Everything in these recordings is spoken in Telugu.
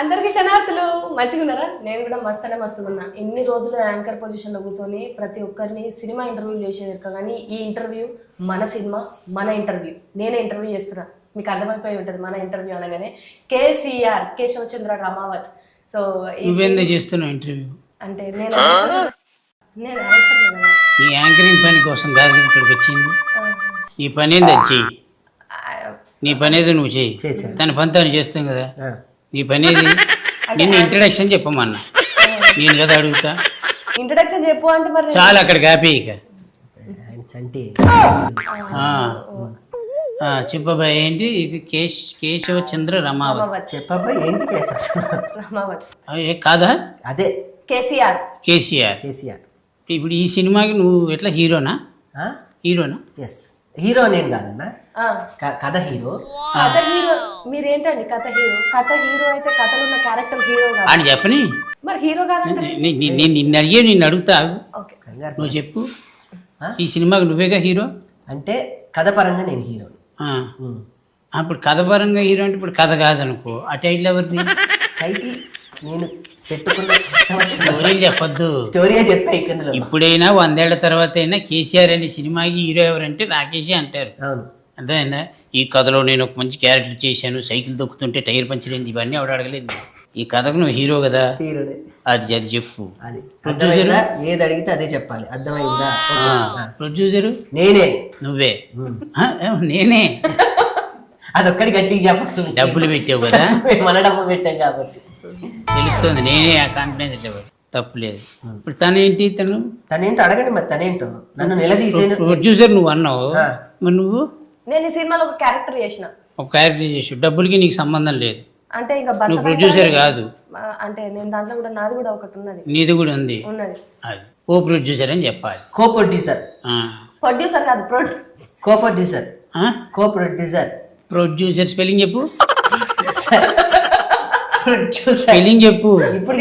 అందరికి క్షణార్థులు మంచిగా ఉన్నారా? నేను కూడా మస్తుగా ఉన్నా. ఇన్ని రోజులు యాంకర్ పొజిషన్ లో కూర్చొని ప్రతి ఒక్కరిని సినిమా ఇంటర్వ్యూలు చేసేది కానీ ఈ ఇంటర్వ్యూ మన సినిమా మన ఇంటర్వ్యూ. నేనే ఇంటర్వ్యూ చేస్తున్నా, మీకు అర్థమైపోయి ఉంటుంది. మన ఇంటర్వ్యూ అనగానే కేసీఆర్, కేశవచంద్ర రమావత్. సో నువ్వేందో చేస్తున్నావు ఇంటర్వ్యూ అంటే నేను అవసరం కదా నీ యాంకరింగ్ పని కోసం కాదు ఇక్కడికి వచ్చింది. నీ పని ఏంది అది చెయ్యి, నీ పని ఏదో నువ్వు చెయ్యి. తన పని తను చేస్తాం కదా. నీ పని ఏది? నిన్ను ఇంట్రడక్షన్ చెప్పమన్నా, నేను కదా అడుగుతా. ఇంట్రడక్షన్ చెప్పు అంటే మరి చాలా అక్కడ కాపీ ఇక చెప్పబాయ్ ఏంటి ఇది? కేశవచంద్ర రమావత్. చెప్పబాయ్ ఏంటి? రమావత్ కాదా? అదే కేసీఆర్. ఇప్పుడు ఈ సినిమాకి నువ్వు ఎట్లా హీరోనా? ఎస్, హీరో నేను కాదన్నా, కథ హీరో. కథ హీరో మీరేంటండి? కథ హీరో అయితే కథలో ఉన్న క్యారెక్టర్ హీరో కాదు అని చెప్పని మరి హీరో కాదంటే నేను నిన్ను అడిగే నిన్ను అడుగుతా. నువ్వు చెప్పు, ఈ సినిమాకి నువ్వేగా హీరో అంటే కథ పరంగా నేను హీరో. అప్పుడు కథ పరంగా హీరో అంటే ఇప్పుడు కథ కాదనుకో. ఆ టైటిల్ ఎవరిది? టైటిల్ నేను పెట్టుకున్న స్టోరీ చెప్పొద్దు, స్టోరీగా చెప్పా. ఇప్పుడైనా 100 ఏళ్ల తర్వాత అయినా కేసీఆర్ అనే సినిమాకి హీరో ఎవరంటే రాకేషే అంటారు. అవును, అర్థమైందా? ఈ కథలో నేను ఒక మంచి క్యారెక్టర్ చేశాను, సైకిల్ తొక్కుతుంటే టైర్ పంచలేదు, ఇవన్నీ ఆవిడ అడగలేదు. ఈ కథకు నువ్వు హీరో కదా, హీరోనే. అది చెప్పు. అది ప్రొడ్యూసర్ ఏది అడిగితే అదే చెప్పాలి, అర్థమైందా? ప్రొడ్యూసరు నేనే. నువ్వే? నేనే. అదొక్కటి గట్టిగా చెప్పాలి. డబ్బులు పెట్టావు కదా, మన డబ్బు పెట్టాం కాబట్టి తెలుస్తుంది. నేనే ఆ కాన్ఫిడెన్స్ ఇవ్వాలి, తప్పులేదు. ఇప్పుడు తనేంటి? తనేంటో అడగండి. మరి తనేంటో నన్ను నిలదీసే. ప్రొడ్యూసర్ నువ్వు అన్నావు, మరి నువ్వు? నేను ఈ సినిమాలో ఒక క్యారెక్టర్ చేసిన. ఒక క్యారెక్టర్ చేసి డబ్బులకి నీకు సంబంధం లేదు అంటే ఇంకా నువ్వు ప్రొడ్యూసర్ కాదు. అంటే నేను దాంట్లో కూడా నాది కూడా ఒకటి ఉన్నది. నీది కూడా ఉంది. అది కో ప్రొడ్యూసర్ అని చెప్పాలి. కో ప్రొడ్యూసర్. ప్రొడ్యూసర్ కాదు, co producer. Co producer. Producer spelling చెప్పు. స్పెల్లింగ్ చెప్పు. ఇప్పుడు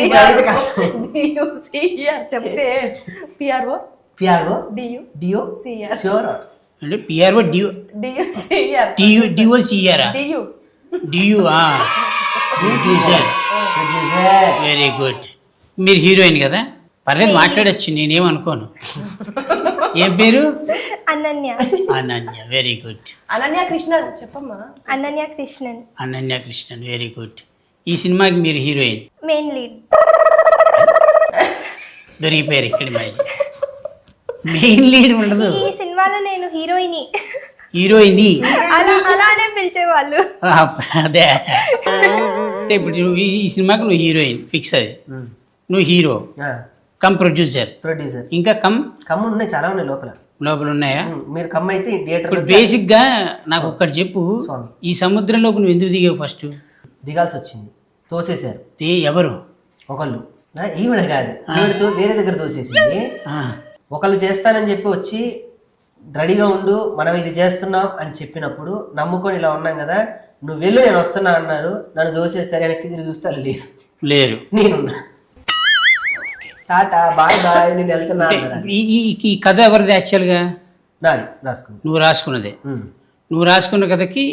చెప్తే P R O P R O D U D O C R. Sure అంటే P R O D O D U C R. D O C R. D U D U producer. Very good. మీరు హీరోయిన్ కదా, పర్లేదు మాట్లాడచ్చు, నేనేమనుకోను. ఏం పేరు? అనన్య. Ananya, very good. అనన్య కృష్ణన్ చెప్పమ్మా. అనన్య కృష్ణన్. Ananya Krishnan, very good. ఈ సినిమాకి మీరు హీరోయిన్, మెయిన్ లీడ్. దొరికిపోయారు ఇక్కడ. మరి మెయిన్ లీడ్ ఉండదు ఈ సినిమాలో, నేను హీరోయిన్. హీరోయిన్ అలానే పిలిచేవాళ్ళు. అదే అంటే ఇప్పుడు నువ్వు ఈ సినిమాకి నువ్వు హీరోయిన్ ఫిక్స్. అది నువ్వు హీరో కమ్ ప్రొడ్యూసర్. ఇంకా కమ్ ఉన్నాయి, చాలా ఉన్నాయి లోపల ఉన్నాయా? మీరు కమ్ అయితే థియేటర్. ఇప్పుడు బేసిక్ గా నాకు ఒక్కటి చెప్పు, ఈ సముద్రంలోకి నువ్వు ఎందుకు దిగావు? ఫస్ట్ దిగాల్సి వచ్చింది, తోసేశారు. ఎవరు? ఒకళ్ళు. ఈవిడ కాదు, ఈవిడతో వేరే దగ్గర తోసేసింది. ఒకళ్ళు చేస్తానని చెప్పి వచ్చి రెడీగా ఉండు, మనం ఇది చేస్తున్నాం అని చెప్పినప్పుడు నమ్ముకొని ఇలా ఉన్నాం కదా, నువ్వు వెళ్ళు నేను వస్తున్నా అన్నారు. నన్ను దోసేసరి వెనక్కి తిరిగి చూస్తే లేరు. నేనున్నా. టాటా బాయ్ బాయ్, నేను వెళ్తున్నా. ఈ కథ ఎవరిది యాక్చువల్గా? నాది. రాసుకున్నా. నువ్వు రాసుకున్నదే. నువ్వు రాసుకున్న కథకి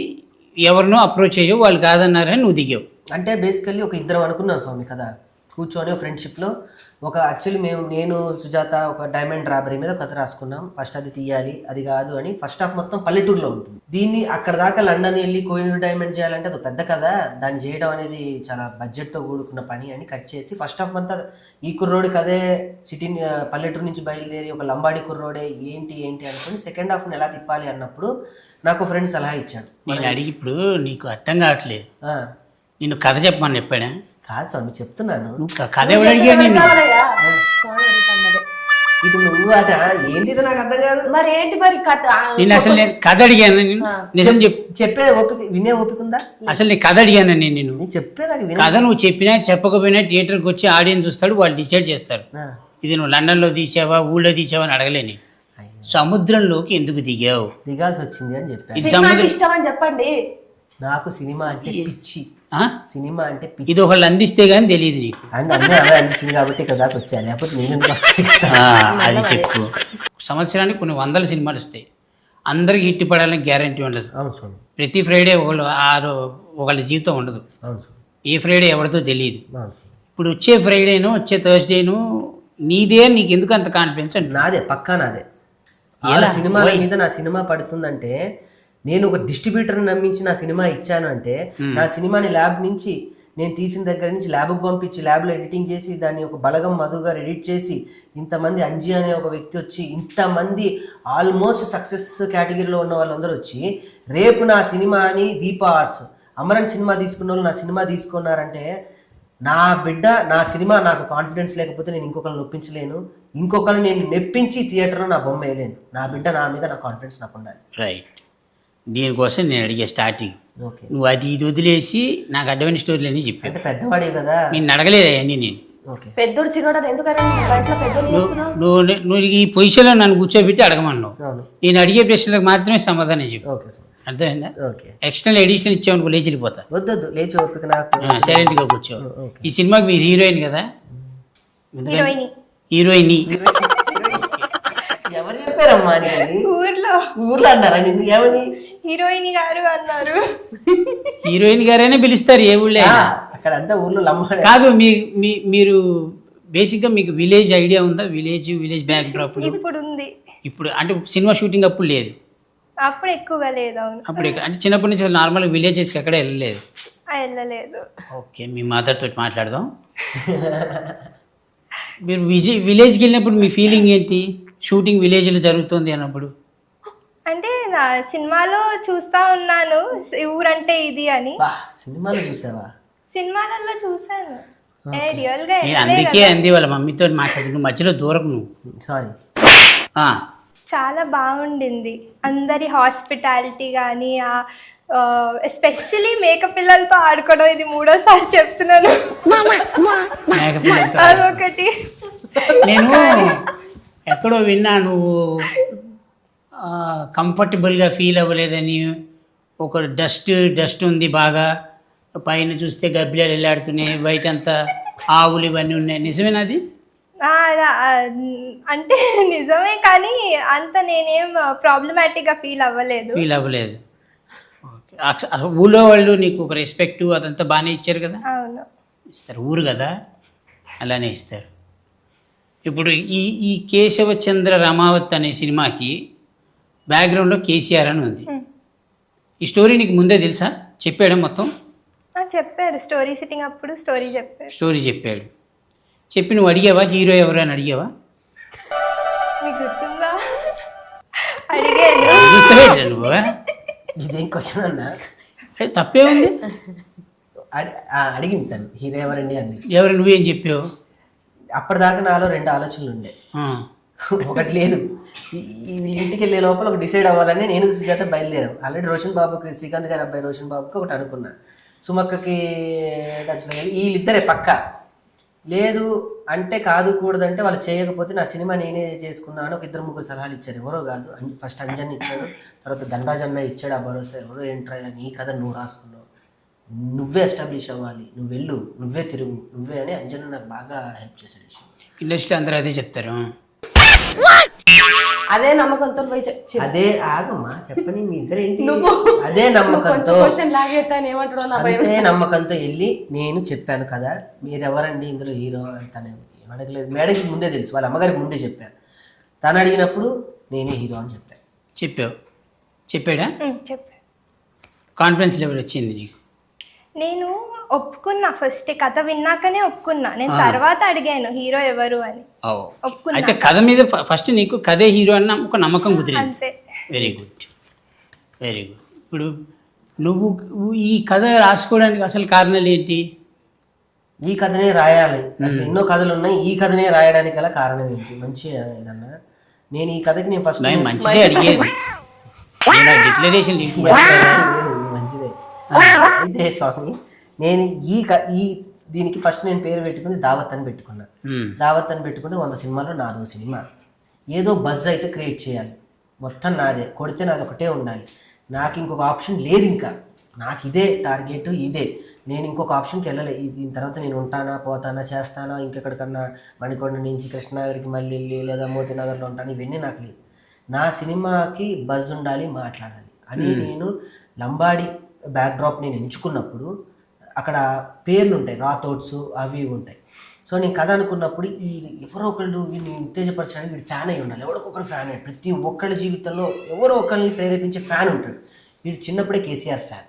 ఎవరినో అప్రోచ్ అయ్యావు, వాళ్ళు కాదన్నారని నువ్వు దిగావు. అంటే బేసికల్లీ ఒక ఇద్దరం అనుకున్నాం స్వామి కదా, కూర్చొని ఫ్రెండ్షిప్లో ఒక యాక్చువల్లీ నేను సుజాత ఒక డైమండ్ రాబరీ మీద కథ రాసుకున్నాం. ఫస్ట్ అది తీయాలి, అది కాదు అని. ఫస్ట్ హాఫ్ మొత్తం పల్లెటూరులో ఉంటుంది. దీన్ని అక్కడ దాకా లండన్ వెళ్ళి కోహినూర్ డైమండ్ చేయాలంటే అది పెద్ద కథ, దాన్ని చేయడం అనేది చాలా బడ్జెట్తో కూడుకున్న పని అని కట్ చేసి ఫస్ట్ హాఫ్ అంతా ఈ కుర్రోడి కదే, సిటీ పల్లెటూరు నుంచి బయలుదేరి ఒక లంబాడి కుర్రోడే ఏంటి అనుకుని సెకండ్ హాఫ్ని ఎలా తిప్పాలి అన్నప్పుడు నాకు ఫ్రెండ్ సలహా ఇచ్చాడు. నేను అడిగి ఇప్పుడు నీకు అర్థం కావట్లేదు, నిన్ను కథ చెప్పమని చెప్పాడా? కాదు స్వామి, చెప్తున్నాను. నువ్వు కథ ఎవరు అడిగా? ఇది నువ్వు అట ఏంటి, నాకు అర్థం కాదు. మరి ఏంటి మరి కథ? నేను అసలు నేను కథ అడిగాను, నిజం చెప్పు. చెప్పే ఓపిక, వినే ఓపిక ఉందా? అసలు నేను కథ అడిగాను. నేను చెప్పేదాకా కథ నువ్వు చెప్పినా చెప్పకపోయినా థియేటర్కి వచ్చి ఆడియన్స్ చూస్తాడు, వాళ్ళు డిసైడ్ చేస్తారు. ఇది నువ్వు లండన్లో తీసావా ఊళ్ళో తీసావా అని అడగలేని. సముద్రంలోకి ఎందుకు దిగావు? దిగాల్సి వచ్చింది అని చెప్పాను. ఇది సముద్రం ఇష్టం అని చెప్పండి. నాకు సినిమా అంటే పిచ్చి. సినిమా అంటే పిచ్చి. ఇది ఒకళ్ళు అందిస్తే గానీ తెలియదు నీకు. అండ్ అన్నీ అవే అందించింది కాబట్టి ఇక్కడ దాకా వచ్చాను, లేకపోతే నేను అది చెప్పు. సంవత్సరానికి కొన్ని 100 సినిమాలు వస్తాయి, అందరికి హిట్ పడాలని గ్యారంటీ ఉండదు. అవును స్వామి. ప్రతి ఫ్రైడే ఒకళ్ళ జీవితం ఉండదు. అవును స్వామి. ఏ ఫ్రైడే ఎవరితో తెలియదు. అవును. ఇప్పుడు వచ్చే ఫ్రైడేను వచ్చే థర్స్డేను నీదే, నీకు ఎందుకు అంత కాన్ఫిడెన్స్ అంటే? నాదే, పక్కా నాదే. ఎలా? సినిమాల మీద నా సినిమా పడుతుందంటే, నేను ఒక డిస్ట్రిబ్యూటర్ని నమ్మించి నా సినిమా ఇచ్చాను అంటే, నా సినిమాని ల్యాబ్ నుంచి నేను తీసిన దగ్గర నుంచి ల్యాబ్కి పంపించి ల్యాబ్లో ఎడిటింగ్ చేసి దాన్ని ఒక బలగం మధు గారు ఎడిట్ చేసి ఇంతమంది అంజీ అనే ఒక వ్యక్తి వచ్చి ఇంతమంది ఆల్మోస్ట్ సక్సెస్ కేటగిరీలో ఉన్న వాళ్ళందరూ వచ్చి రేపు నా సినిమాని దీపా ఆర్ట్స్ అమరన్ సినిమా తీసుకున్న వాళ్ళు నా సినిమా తీసుకున్నారంటే, నా బిడ్డ నా సినిమా నాకు కాన్ఫిడెన్స్ లేకపోతే నేను ఇంకొకరిని నొప్పించలేను, ఇంకొకరిని నేను నెప్పించి థియేటర్లో నా బొమ్మ వేయలేను. నా బిడ్డ నా మీద నా కాన్ఫిడెన్స్ నాకు ఉండాలి. రైట్. దీనికోసం నేను అడిగే స్టార్టింగ్, ఓకే. నువ్వు అది ఇది వదిలేసి నాకు అడ్డమైన స్టోరీలు అని చెప్పావు. అంటే పెద్దవాడే కదా. నేను అడగలేదు అవన్నీ. నేను ఓకే. పెద్దోడు చిన్నోడు ఎందుకని వయసులో పెద్దోడు చేస్తున్నావు? నువ్వు ఈ పొజిషన్లో నన్ను కూర్చోబెట్టి అడగమన్నావు. అవును. నేను అడిగే ప్రశ్నలకు మాత్రమే సమాధానం చెప్పు. Okay sir. అర్థమైందా? ఓకే. ఎక్స్టర్నల్ ఎడిషనల్ ఇచ్చామనుకో లేచి వెళ్ళిపోతా. వద్దొద్దు, లేచి ఓపిక నాకు. సైలెంట్గా కూర్చో. ఓకే. ఈ సినిమాకి మీరు హీరోయిన్ కదా? హీరోయిన్ హీరోయిన్ ఎవరు చెప్పారమ్మా నీకు? ఊర్లో ఊర్లో అన్నారా నిన్ను? ఏమని? హీరోయిన్ గారు అన్నారు. హీరోయిన్ గారైనా పిలుస్తారు ఏ ఊళ్ళో అయినా. అక్కడ అంతా ఊర్లో లమ్మాడే. కాదు, మీరు బేసిక్గా మీకు విలేజ్ ఐడియా ఉందా? విలేజ్ బ్యాక్ డ్రాప్ ఇప్పుడు ఉంది, ఇప్పుడు అంటే సినిమా షూటింగ్ అప్పుడు లేదు, అప్పుడు ఎక్కువగా లేదు. అవును, అప్పుడు అంటే చిన్నప్పటి నుంచి నార్మల్గా విలేజెస్కి ఎక్కడ వెళ్ళలేదు. వెళ్ళలేదు. ఓకే, మీ మదర్ తోటి మాట్లాడదాం. మీరు విలేజ్కి వెళ్ళినప్పుడు మీ ఫీలింగ్ ఏంటి? షూటింగ్ విలేజ్లో జరుగుతుంది అన్నప్పుడు అంటే నా సినిమాలో చూస్తా ఉన్నాను ఊరంటే ఇది అని. బా, సినిమాలో చూసావా? సినిమాలలో చూసాను, రియల్ గా నేను అందుకే అంది వాళ్ళ మమ్మీతో మాట్లాడి, నువ్వు మధ్యలో దూరకు నువ్వు. సారీ. చాలా బాగుండింది. అందరి హాస్పిటాలిటీ కానీ ఎస్పెషలీ మేక పిల్లలతో ఆడుకోవడం, ఇది 3వ సారి చెప్తున్నాను. మేకపిల్లలతో అదొకటి. నేను ఎక్కడో విన్నా, నువ్వు కంఫర్టబుల్గా ఫీల్ అవ్వలేదని, ఒక డస్ట్ ఉంది బాగా, పైన చూస్తే గబ్బిలాలు వెళ్ళాడుతున్నాయి, బయట అంతా ఆవులు ఇవన్నీ ఉన్నాయి, నిజమేనాది? అంటే నిజమే, కానీ అంత నేనేం ప్రాబ్లమాటిక్గా ఫీల్ అవ్వలేదు. ఓకే. అసలు ఊళ్ళో వాళ్ళు నీకు ఒక రెస్పెక్ట్ అదంతా బాగానే ఇచ్చారు కదా? అవును, ఇస్తారు, ఊరు కదా అలానే ఇస్తారు. ఇప్పుడు ఈ కేశవచంద్ర రమావత్ అనే సినిమాకి బ్యాక్గ్రౌండ్లో కేసీఆర్ అని ఉంది. ఈ స్టోరీ నీకు ముందే తెలుసా? చెప్పాడా మొత్తం? చెప్పారు, స్టోరీ సిట్టింగ్ అప్పుడు స్టోరీ చెప్పాడు. చెప్పి నువ్వు అడిగావా హీరో ఎవరు అని అడిగావా? మీకు గుర్తుందా? అడిగాను. గుర్తుపెట్టా నువ్వు? ఇదేం క్వశ్చన్ అన్నా? తప్పే ఉంది. అడిగింది తను, హీరో ఎవరండి అంది. ఎవరు? నువ్వేం చెప్పావు? అప్పటిదాకా నాలో 2 ఆలోచనలు ఉండే. ఒకటి లేదు, ఇంటికి వెళ్ళే లోపల ఒక డిసైడ్ అవ్వాలని నేను సుజాత బయలుదేరాం. ఆల్రెడీ రోషన్ బాబుకి, శ్రీకాంత్ గారి అబ్బాయి రోషన్ బాబుకి ఒకటి అనుకున్నా, సుమక్కకి వీళ్ళిద్దరే పక్క లేదు అంటే కాదు కూడదంటే వాళ్ళు చేయకపోతే నా సినిమా నేనే చేసుకున్నాను. ఒక 2-3 సలహాలు ఇచ్చారు. ఎవరో కాదు, ఫస్ట్ అంజన్ ఇచ్చాడు, తర్వాత ధనరాజ్ అన్న ఇచ్చాడు ఆ భరోసా. ఎవరో ఏంట్రా నీ కథ నువ్వు రాసుకున్నావు, నువ్వే ఎస్టాబ్లిష్ అవ్వాలి, నువ్వు వెళ్ళు, నువ్వే తిరుగు, నువ్వే అని అంజన్ నాకు బాగా హెల్ప్ చేశాడు. ఇండస్ట్రీ అందరూ అదే చెప్తారు. అదే నమ్మకంతో పోయి అదే ఆగమ్మా చెప్పని మీ ఇద్దరు ఏంటి? నువ్వు అదే నమ్మకంతో, క్వశ్చన్ లాగేస్తాను ఏమంటాడో నా భయం. అదే నమ్మకంతో వెళ్ళి నేను చెప్పాను కదా మీరెవరండి ఇందులో హీరో తనే అడగలేదు. మేడకి ముందే తెలుసు, వాళ్ళ అమ్మగారికి ముందే చెప్పాను. తను అడిగినప్పుడు నేనే హీరో అని చెప్పాను. చెప్పాడా? చెప్పాను. కాన్ఫిడెన్స్ లెవెల్ వచ్చింది నీకు? నేను ఒప్పుకున్నా, ఫస్ట్ కథ విన్నాకనే ఒప్పుకున్నా. నేను తర్వాత అడిగాను హీరో ఎవరు అని. ఒప్పుకున్నా. అయితే కథ మీద ఫస్ట్ నీకు కథే హీరో అన్న ఒక నమ్మకం కుదిరింది. అంతే. Very good. ఇప్పుడు నువ్వు ఈ కథ రాసుకోవడానికి అసలు కారణాలు ఏంటి? ఈ కథనే రాయాలి, అసలు ఎన్నో కథలు ఉన్నాయి, ఈ కథనే రాయడానికి గల కారణం ఏంటి? మంచి ఏదన్నా నేను ఈ కథకి నేను ఫస్ట్ మంచిదే అడిగేది, డిక్లరేషన్ మంచిదే. అయితే స్వామి నేను ఈ దీనికి ఫస్ట్ నేను పేరు పెట్టుకుని దావత్ అని పెట్టుకున్నా. దావత్ అని పెట్టుకుంటే 100 సినిమాలో నాదో సినిమా. ఏదో బజ్ అయితే క్రియేట్ చేయాలి, మొత్తం నాదే, కొడితే నాది ఒకటే ఉండాలి, నాకు ఇంకొక ఆప్షన్ లేదు. ఇంకా నాకు ఇదే టార్గెట్, ఇదే. నేను ఇంకొక ఆప్షన్కి వెళ్ళలేదు. దీని తర్వాత నేను ఉంటానా, పోతానా, చేస్తానా, ఇంకెక్కడికన్నా మణికొండ నుంచి కృష్ణనగర్కి మళ్ళీ వెళ్ళి లేదా మోతీనగర్లో ఉంటాను, ఇవన్నీ నాకు లేదు. నా సినిమాకి బజ్ ఉండాలి, మాట్లాడాలి అని నేను లంబాడి బ్యాక్డ్రాప్ నేను ఎంచుకున్నప్పుడు అక్కడ పేర్లు ఉంటాయి, రాథోడ్స్ అవి ఇవి ఉంటాయి. సో నేను కథ అనుకున్నప్పుడు ఈ ఎవరో ఒకళ్ళు వీడిని ఉత్తేజపరచడానికి వీడు ఫ్యాన్ అయి ఉండాలి, ఎవరికొకరు ఫ్యాన్ అయ్యి, ప్రతి ఒక్కళ్ళ జీవితంలో ఎవరో ఒకరిని ప్రేరేపించే ఫ్యాన్ ఉంటాడు. వీడు చిన్నప్పుడే కేసీఆర్ ఫ్యాన్,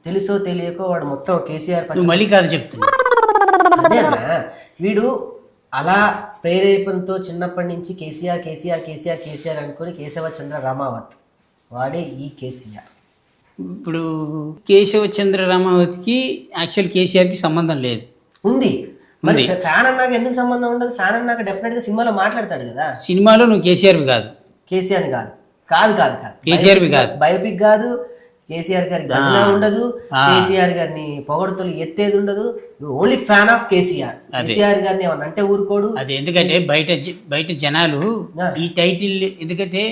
తెలుసో తెలియకో వాడు మొత్తం కేసీఆర్ నువ్వు మళ్ళీ కాదు చెప్తున్నా. అదేనా వీడు అలా ప్రేరేపణతో చిన్నప్పటి నుంచి కేసీఆర్ కేసీఆర్ కేసీఆర్ కేసీఆర్ అనుకుని కేశవచంద్ర రామావత్ వాడే ఈ కేసీఆర్. ఇప్పుడు కేశవచంద్ర రామావతికి యాక్చువల్ కేసీఆర్కి సంబంధం లేదు. ఉంది మరి ఫ్యాన్ అన్నాక ఎందుకు సంబంధం ఉండదు? ఫ్యాన్ అన్నాక డెఫినెట్ గా సినిమాలో మాట్లాడతాడు కదా. సినిమాలో నువ్వు కేసీఆర్వి కాదు, కేసీఆర్ కాదు కాదు కాదు కాదు కేసీఆర్వి కాదు, బయోపిక్ కాదు, కేసీఆర్ గారి గజన ఉండదు, కేసీఆర్ గారిని పొగడతలు ఎత్తేది ఉండదు, only fan of KCR. KCR గారిని ఏమన్నా అంటే ఊరుకోడు. అది ఎందుకంటే బయట జనాలు ఈ టైటిల్, ఎందుకంటే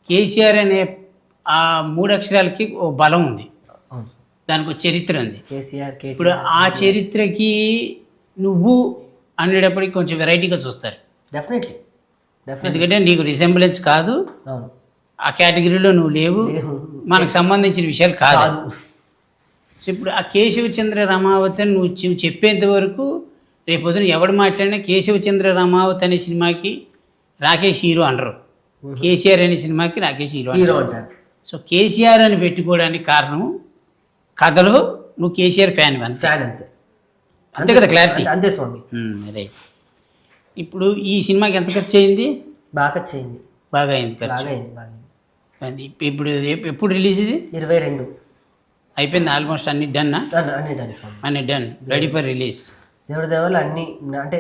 కేసీఆర్ అనే ఆ 3 అక్షరాలకి ఓ బలం ఉంది, దానికి ఒక చరిత్ర ఉంది. కేసీఆర్ ఇప్పుడు ఆ చరిత్రకి నువ్వు అనేటప్పటికి కొంచెం వెరైటీగా చూస్తారు. డెఫినెట్లీ ఎందుకంటే నీకు రిసెంబ్లెన్స్ కాదు, అవును, ఆ కేటగిరీలో నువ్వు లేవు, మనకు సంబంధించిన విషయాలు కాదు. సో ఇప్పుడు ఆ కేశవచంద్ర రామావతి అని నువ్వు చెప్పేంత వరకు రేపొద్దున ఎవడు మాట్లాడినా కేశవచంద్ర రామావతి అనే సినిమాకి రాకేష్ హీరో అనరు, కేసీఆర్ అనే సినిమాకి రాకేష్ హీరో అంటారు. సో కేసీఆర్ అని పెట్టుకోవడానికి కారణం కథలో నువ్వు కేసీఆర్ ఫ్యాన్ అంతే, అంతే కదా, క్లారిటీ అంతే స్వామి. రైట్. ఇప్పుడు ఈ సినిమాకి ఎంత ఖర్చు అయింది? బాగా ఖర్చు అయింది, బాగా అయింది ఖర్చు. అది ఇప్పుడు ఎప్పుడు రిలీజ్ ఇది? 22 అయిపోయింది ఆల్మోస్ట్, అన్ని డన్, అన్ని డన్, రెడీ ఫర్ రిలీజ్. దేవుడి దేవాలు అన్ని అంటే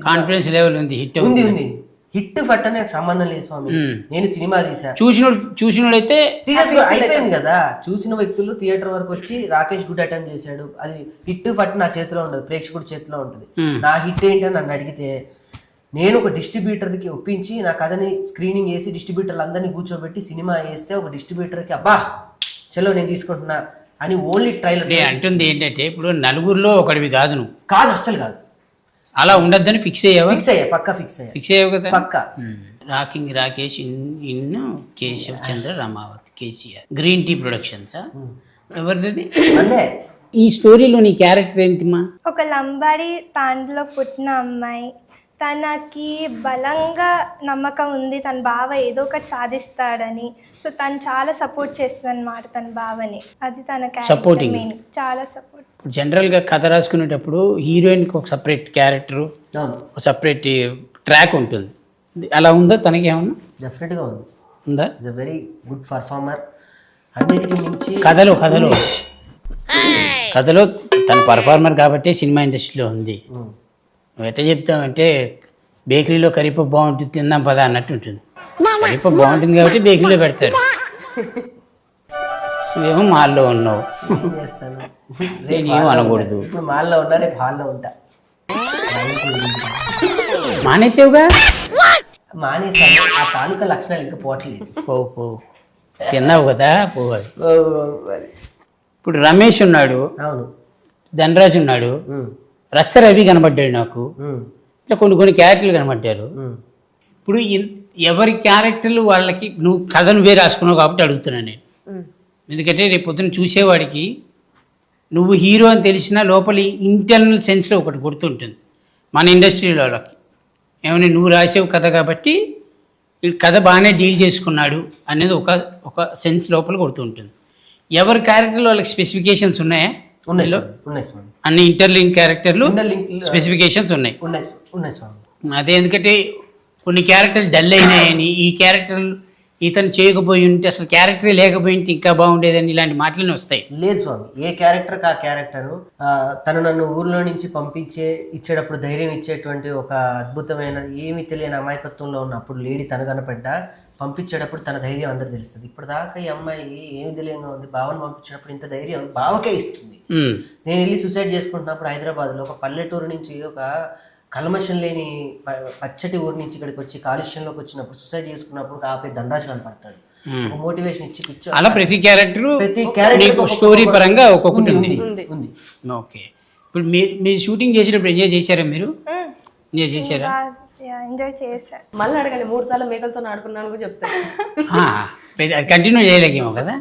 కాన్ఫిడెన్స్ లెవెల్ ఉంది, హిట్ ఉంది ఉంది. హిట్ ఫట్ అనే సంబంధం లేదు స్వామి. నేను సినిమా చూసినోడైతే అయిపోయింది కదా. చూసిన వ్యక్తులు థియేటర్ వరకు వచ్చి రాకేష్ గుడ్ అటెంప్ట్ చేశాడు, అది హిట్ ఫట్ నా చేతిలో ఉండదు, ప్రేక్షకుడి చేతిలో ఉంటుంది. నా హిట్ ఏంటి అని నన్ను అడిగితే నేను ఒక డిస్ట్రిబ్యూటర్కి ఒప్పించి నా కథని స్క్రీనింగ్ చేసి డిస్ట్రిబ్యూటర్లు అందరినీ కూర్చోబెట్టి సినిమా వేస్తే ఒక డిస్ట్రిబ్యూటర్కి అబ్బా చలో నేను తీసుకుంటున్నా అని ఓన్లీ ట్రైలర్ అంటుంది. ఏంటంటే ఇప్పుడు నలుగురిలో ఒకటివి కాదు, నువ్వు కాదు, అస్సలు కాదు, అలా ఉండద్దని ఫిక్స్ అయ్యావా? పక్కా ఫిక్స్ అయ్యావు కదా పక్కా. Rocking Rakesh in Keshav Chandra Ramavath, KCR, green tea productions. ఎవరిది అదే? ఈ స్టోరీలో నీ క్యారెక్టర్ ఏంటిమా? ఒక లంబాడి తాండ్లో పుట్టిన అమ్మాయి, తనకి బలంగా నమ్మకం ఉంది తన బావ ఏదో ఒకటి సాధిస్తాడని. సో తను చాలా సపోర్ట్ చేస్తుంది అన్నమాట తన బావని, అది తన సపోర్టింగ్, చాలా సపోర్ట్. ఇప్పుడు జనరల్గా కథ రాసుకునేటప్పుడు హీరోయిన్కి ఒక సపరేట్ క్యారెక్టరు, ఒక సపరేట్ ట్రాక్ ఉంటుంది, అలా ఉందా తనకి ఏమన్నా? డెఫినెట్గా ఉంది, ఉందా? Is a very good performer. అన్నిటికీ మించి కథలో తన పర్ఫార్మర్ కాబట్టి సినిమా ఇండస్ట్రీలో ఉంది. నువ్వు ఎట్లా చెప్తావంటే బేకరీలో కరిపప్పు బాగుంటుంది తిందాం పదా అన్నట్టు ఉంటుంది. కరిపప్పు బాగుంటుంది కాబట్టి బేకరీలో పెడతారు, నువ్వేమో మాల్లో ఉన్నావు, నేనేమో అనకూడదు. ఇప్పుడు మాల్లో ఉన్నా, రేపు హాల్లో ఉంటా. మానేసావుగా? మానేసాను, ఆ తాలూకా లక్షణాలు ఇంకా పోవట్లేదు. పో తిన్నావు కదా, పోవాలి. ఇప్పుడు రమేష్ ఉన్నాడు, అవును, ధనరాజ్ ఉన్నాడు, రచ్చ రవి కనబడ్డాడు, నాకు ఇట్లా కొన్ని క్యారెక్టర్లు కనబడ్డారు. ఇప్పుడు ఎవరి క్యారెక్టర్లు వాళ్ళకి నువ్వు కథ నువ్వే రాసుకున్నావు కాబట్టి అడుగుతున్నాను నేను. ఎందుకంటే రేపు పొద్దున చూసేవాడికి నువ్వు హీరో అని తెలిసినా లోపల ఇంటర్నల్ సెన్స్లో ఒకటి గుర్తుంటుంది మన ఇండస్ట్రీలో వాళ్ళకి, ఏమైనా నువ్వు రాసేవు కథ కాబట్టి ఈ కథ బాగానే డీల్ చేసుకున్నాడు అనేది ఒక సెన్స్ లోపల కొడుతుంటుంది. ఎవరి క్యారెక్టర్లో వాళ్ళకి స్పెసిఫికేషన్స్ ఉన్నాయా? ఉన్నాయి అన్ని ఇంటర్లింక్ క్యారెక్టర్లు స్పెసిఫికేషన్స్ ఉన్నాయి. అదే ఎందుకంటే కొన్ని క్యారెక్టర్లు డల్ అయినాయని, ఈ క్యారెక్టర్లు ఇతను చేయకపోయి ఉంటే అసలు క్యారెక్టరే లేకపోయి ఉంటే ఇంకా బాగుండేదని ఇలాంటి మాటలనే వస్తాయి. లేదు స్వామి, ఏ క్యారెక్టర్ ఆ క్యారెక్టరు తను నన్ను ఊర్లో నుంచి ఇచ్చేటప్పుడు ధైర్యం ఇచ్చేటువంటి ఒక అద్భుతమైన ఏమీ తెలియని అమాయకత్వంలో ఉన్నప్పుడు లేడీ తను కనపడ్డా పంపించేటప్పుడు తన ధైర్యం అందరూ తెలుస్తుంది. ఇప్పుడు దాకా ఈ అమ్మాయి ఏమి తెలియంగా ఉంది, బావని పంపించేటప్పుడు ఇంత ధైర్యం బావకే ఇస్తుంది. నేను వెళ్ళి సూసైడ్ చేసుకుంటున్నప్పుడు హైదరాబాద్లో ఒక పల్లెటూరు నుంచి ఒక కల్మషం లేని పచ్చటి ఊరి నుంచి ఇక్కడికి వచ్చి కాలుష్యంలోకి వచ్చినప్పుడు సూసైడ్ చేసుకున్నప్పుడు ఆపే ధనరాజు కనపడతాడు, మోటివేషన్ ఇచ్చి కూర్చో. అలా ప్రతి క్యారెక్టర్ స్టోరీ పరంగా ఒక్కొక్కటి ఉంది. ఓకే, ఇప్పుడు మీరు షూటింగ్ చేసేటప్పుడు ఎంజాయ్ చేశారా? మీరు ఎంజాయ్ చేశారా? ఎంజాయ్ చేశారు. మళ్ళీ అడగండి, 3 సార్లు మేకలతో ఆడుకున్నాను కూడా చెప్తాను. అది కంటిన్యూ చేయలేకేమో కదా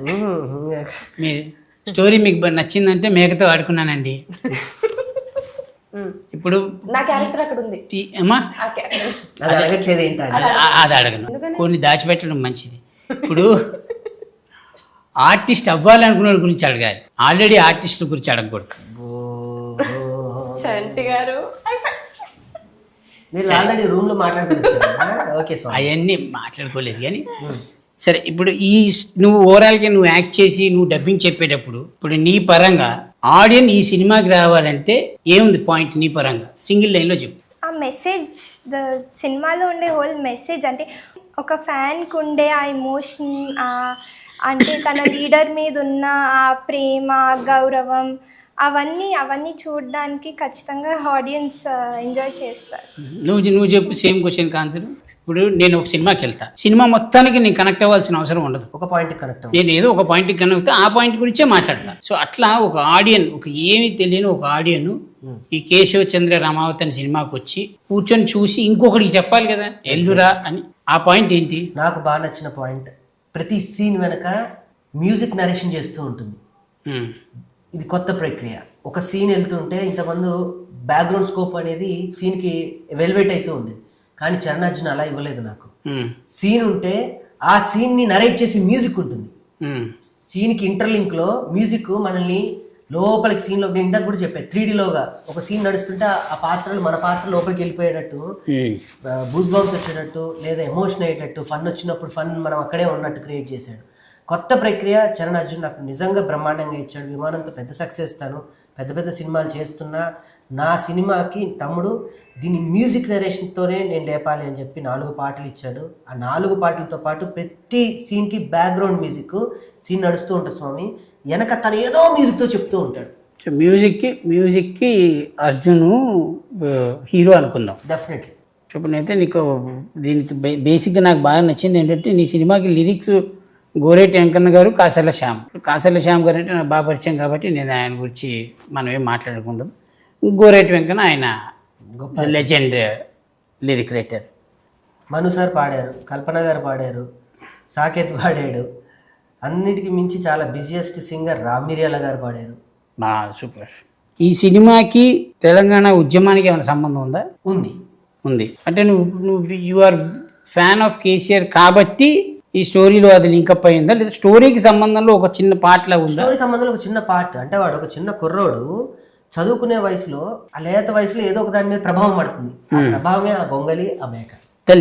మీరు. స్టోరీ మీకు నచ్చిందంటే మేకతో ఆడుకున్నానండి. ఇప్పుడు నా క్యారెక్టర్ అక్కడ ఉంది. అమ్మా ఆ క్యారెక్టర్ అది అడగట్లేదు ఏంటి అది అడగను, కొన్ని దాచిపెట్టడం మంచిది. ఇప్పుడు ఆర్టిస్ట్ అవ్వాలనుకున్న గురించి అడగాలి, ఆల్రెడీ ఆర్టిస్టుల గురించి అడగకూడదు. చంటి గారు మీరు ఆల్రెడీ రూమ్ లో మాట్లాడుతున్నారు. ఓకే స్వామి. అవన్నీ మాట్లాడుకోలేదు కానీ సరే. ఇప్పుడు నువ్వు ఓవరాల్గా నువ్వు యాక్ట్ చేసి నువ్వు డబ్బింగ్ చెప్పేటప్పుడు ఇప్పుడు నీ పరంగా ఆడియన్స్ ఈ సినిమాకి రావాలంటే ఏముంది పాయింట్ నీ పరంగా సింగిల్ లైన్లో చెప్పు. ఆ మెసేజ్, సినిమాలో ఉండే హోల్ మెసేజ్ అంటే ఒక ఫ్యాన్కి ఉండే ఆ ఎమోషన్, అంటే తన లీడర్ మీద ఉన్న ఆ ప్రేమ, గౌరవం, అవన్నీ చూడడానికి ఖచ్చితంగా ఆడియన్స్ ఎంజాయ్ చేస్తారు. నువ్వు చెప్పు సేమ్ క్వశ్చన్ ఆన్సర్. ఇప్పుడు నేను ఒక సినిమాకి వెళ్తా, సినిమా మొత్తానికి నేను కనెక్ట్ అవ్వాల్సిన అవసరం ఉండదు. ఒక పాయింట్ కనెక్ట్ నేను ఏదో ఒక పాయింట్కి కనెక్ట్ అవుతా, ఆ పాయింట్ గురించే మాట్లాడతా. సో అట్లా ఒక ఆడియన్, ఒక ఏమీ తెలియని ఒక ఆడియన్ ఈ కేశవ చంద్ర రమావతి అనే సినిమాకి వచ్చి కూర్చొని చూసి ఇంకొకటికి చెప్పాలి కదా ఎల్లురా అని. ఆ పాయింట్ ఏంటి? నాకు బాగా నచ్చిన పాయింట్, ప్రతి సీన్ వెనక మ్యూజిక్ నరేషన్ చేస్తూ ఉంటుంది. ఇది కొత్త ప్రక్రియ. ఒక సీన్ వెళ్తుంటే ఇంతకుముందు బ్యాక్గ్రౌండ్ స్కోప్ అనేది సీన్కి వెల్వేట్ అవుతూ ఉంది, కానీ చరణార్జున అలా ఇవ్వలేదు. నాకు సీన్ ఉంటే ఆ సీన్ని నరేట్ చేసి మ్యూజిక్ ఉంటుంది. సీన్కి ఇంటర్లింక్లో మ్యూజిక్ మనల్ని లోపలికి సీన్లో, నేను ఇందాక కూడా చెప్పాను 3Dలోగా ఒక సీన్ నడుస్తుంటే ఆ పాత్రలు మన పాత్ర లోపలికి వెళ్ళిపోయేటట్టు, బూస్ బాంబ్స్ వచ్చేటట్టు, లేదా ఎమోషన్ అయ్యేటట్టు, ఫన్ వచ్చినప్పుడు ఫన్ మనం అక్కడే ఉన్నట్టు క్రియేట్ చేశాడు. కొత్త ప్రక్రియ. చరణ్ అర్జున్ నాకు నిజంగా బ్రహ్మాండంగా ఇచ్చాడు. విమానంతో పెద్ద సక్సెస్, పెద్ద పెద్ద సినిమాలు చేస్తున్నా నా సినిమాకి తమ్ముడు దీని మ్యూజిక్ నరేషన్తోనే నేను లేపాలి అని చెప్పి 4 పాటలు ఇచ్చాడు. ఆ 4 పాటలతో పాటు ప్రతి సీన్కి బ్యాక్గ్రౌండ్ మ్యూజిక్, సీన్ నడుస్తూ ఉంటుంది స్వామి, వెనక తను ఏదో మ్యూజిక్తో చెప్తూ ఉంటాడు. మ్యూజిక్కి అర్జున్ హీరో అనుకుందాం డెఫినెట్లీ. ఇప్పుడైతే నీకు దీనికి బేసిక్గా నాకు బాగా నచ్చింది ఏంటంటే నీ సినిమాకి లిరిక్స్ గోరేటి వెంకన్న గారు, కాసర్ల శ్యామ్ గారు అంటే నాకు బాగా పరిచయం కాబట్టి నేను ఆయన గురించి మనం ఏం మాట్లాడకూడదు. గోరేటి వెంకన్న ఆయన గొప్ప లెజెండ్ లిరిక్ రైటర్. మను సార్ పాడారు, కల్పన గారు పాడారు, సాకేత్ పాడాడు, అన్నిటికీ మించి చాలా బిజియెస్ట్ సింగర్ రామిర్యాల గారు పాడారు. సూపర్. ఈ సినిమాకి తెలంగాణ ఉద్యమానికి ఏమైనా సంబంధం ఉందా? ఉంది. అంటే నువ్వు you are fan of KCR కాబట్టి ఈ స్టోరీలో అది లింకప్ అయిందా, లేదా స్టోరీకి సంబంధంలో ఒక చిన్న పాటలా ఉందా? స్టోరీ సంబంధంలో ఒక చిన్న పాట అంటే వాడు ఒక చిన్న కుర్రోడు చదువుకునే వయసులో, ఆ లేత వయసులో ఏదో ఒక దాని మీద ప్రభావం పడుతుంది. ఆ ప్రభావమే ఆ గొంగలి, ఆ మేక.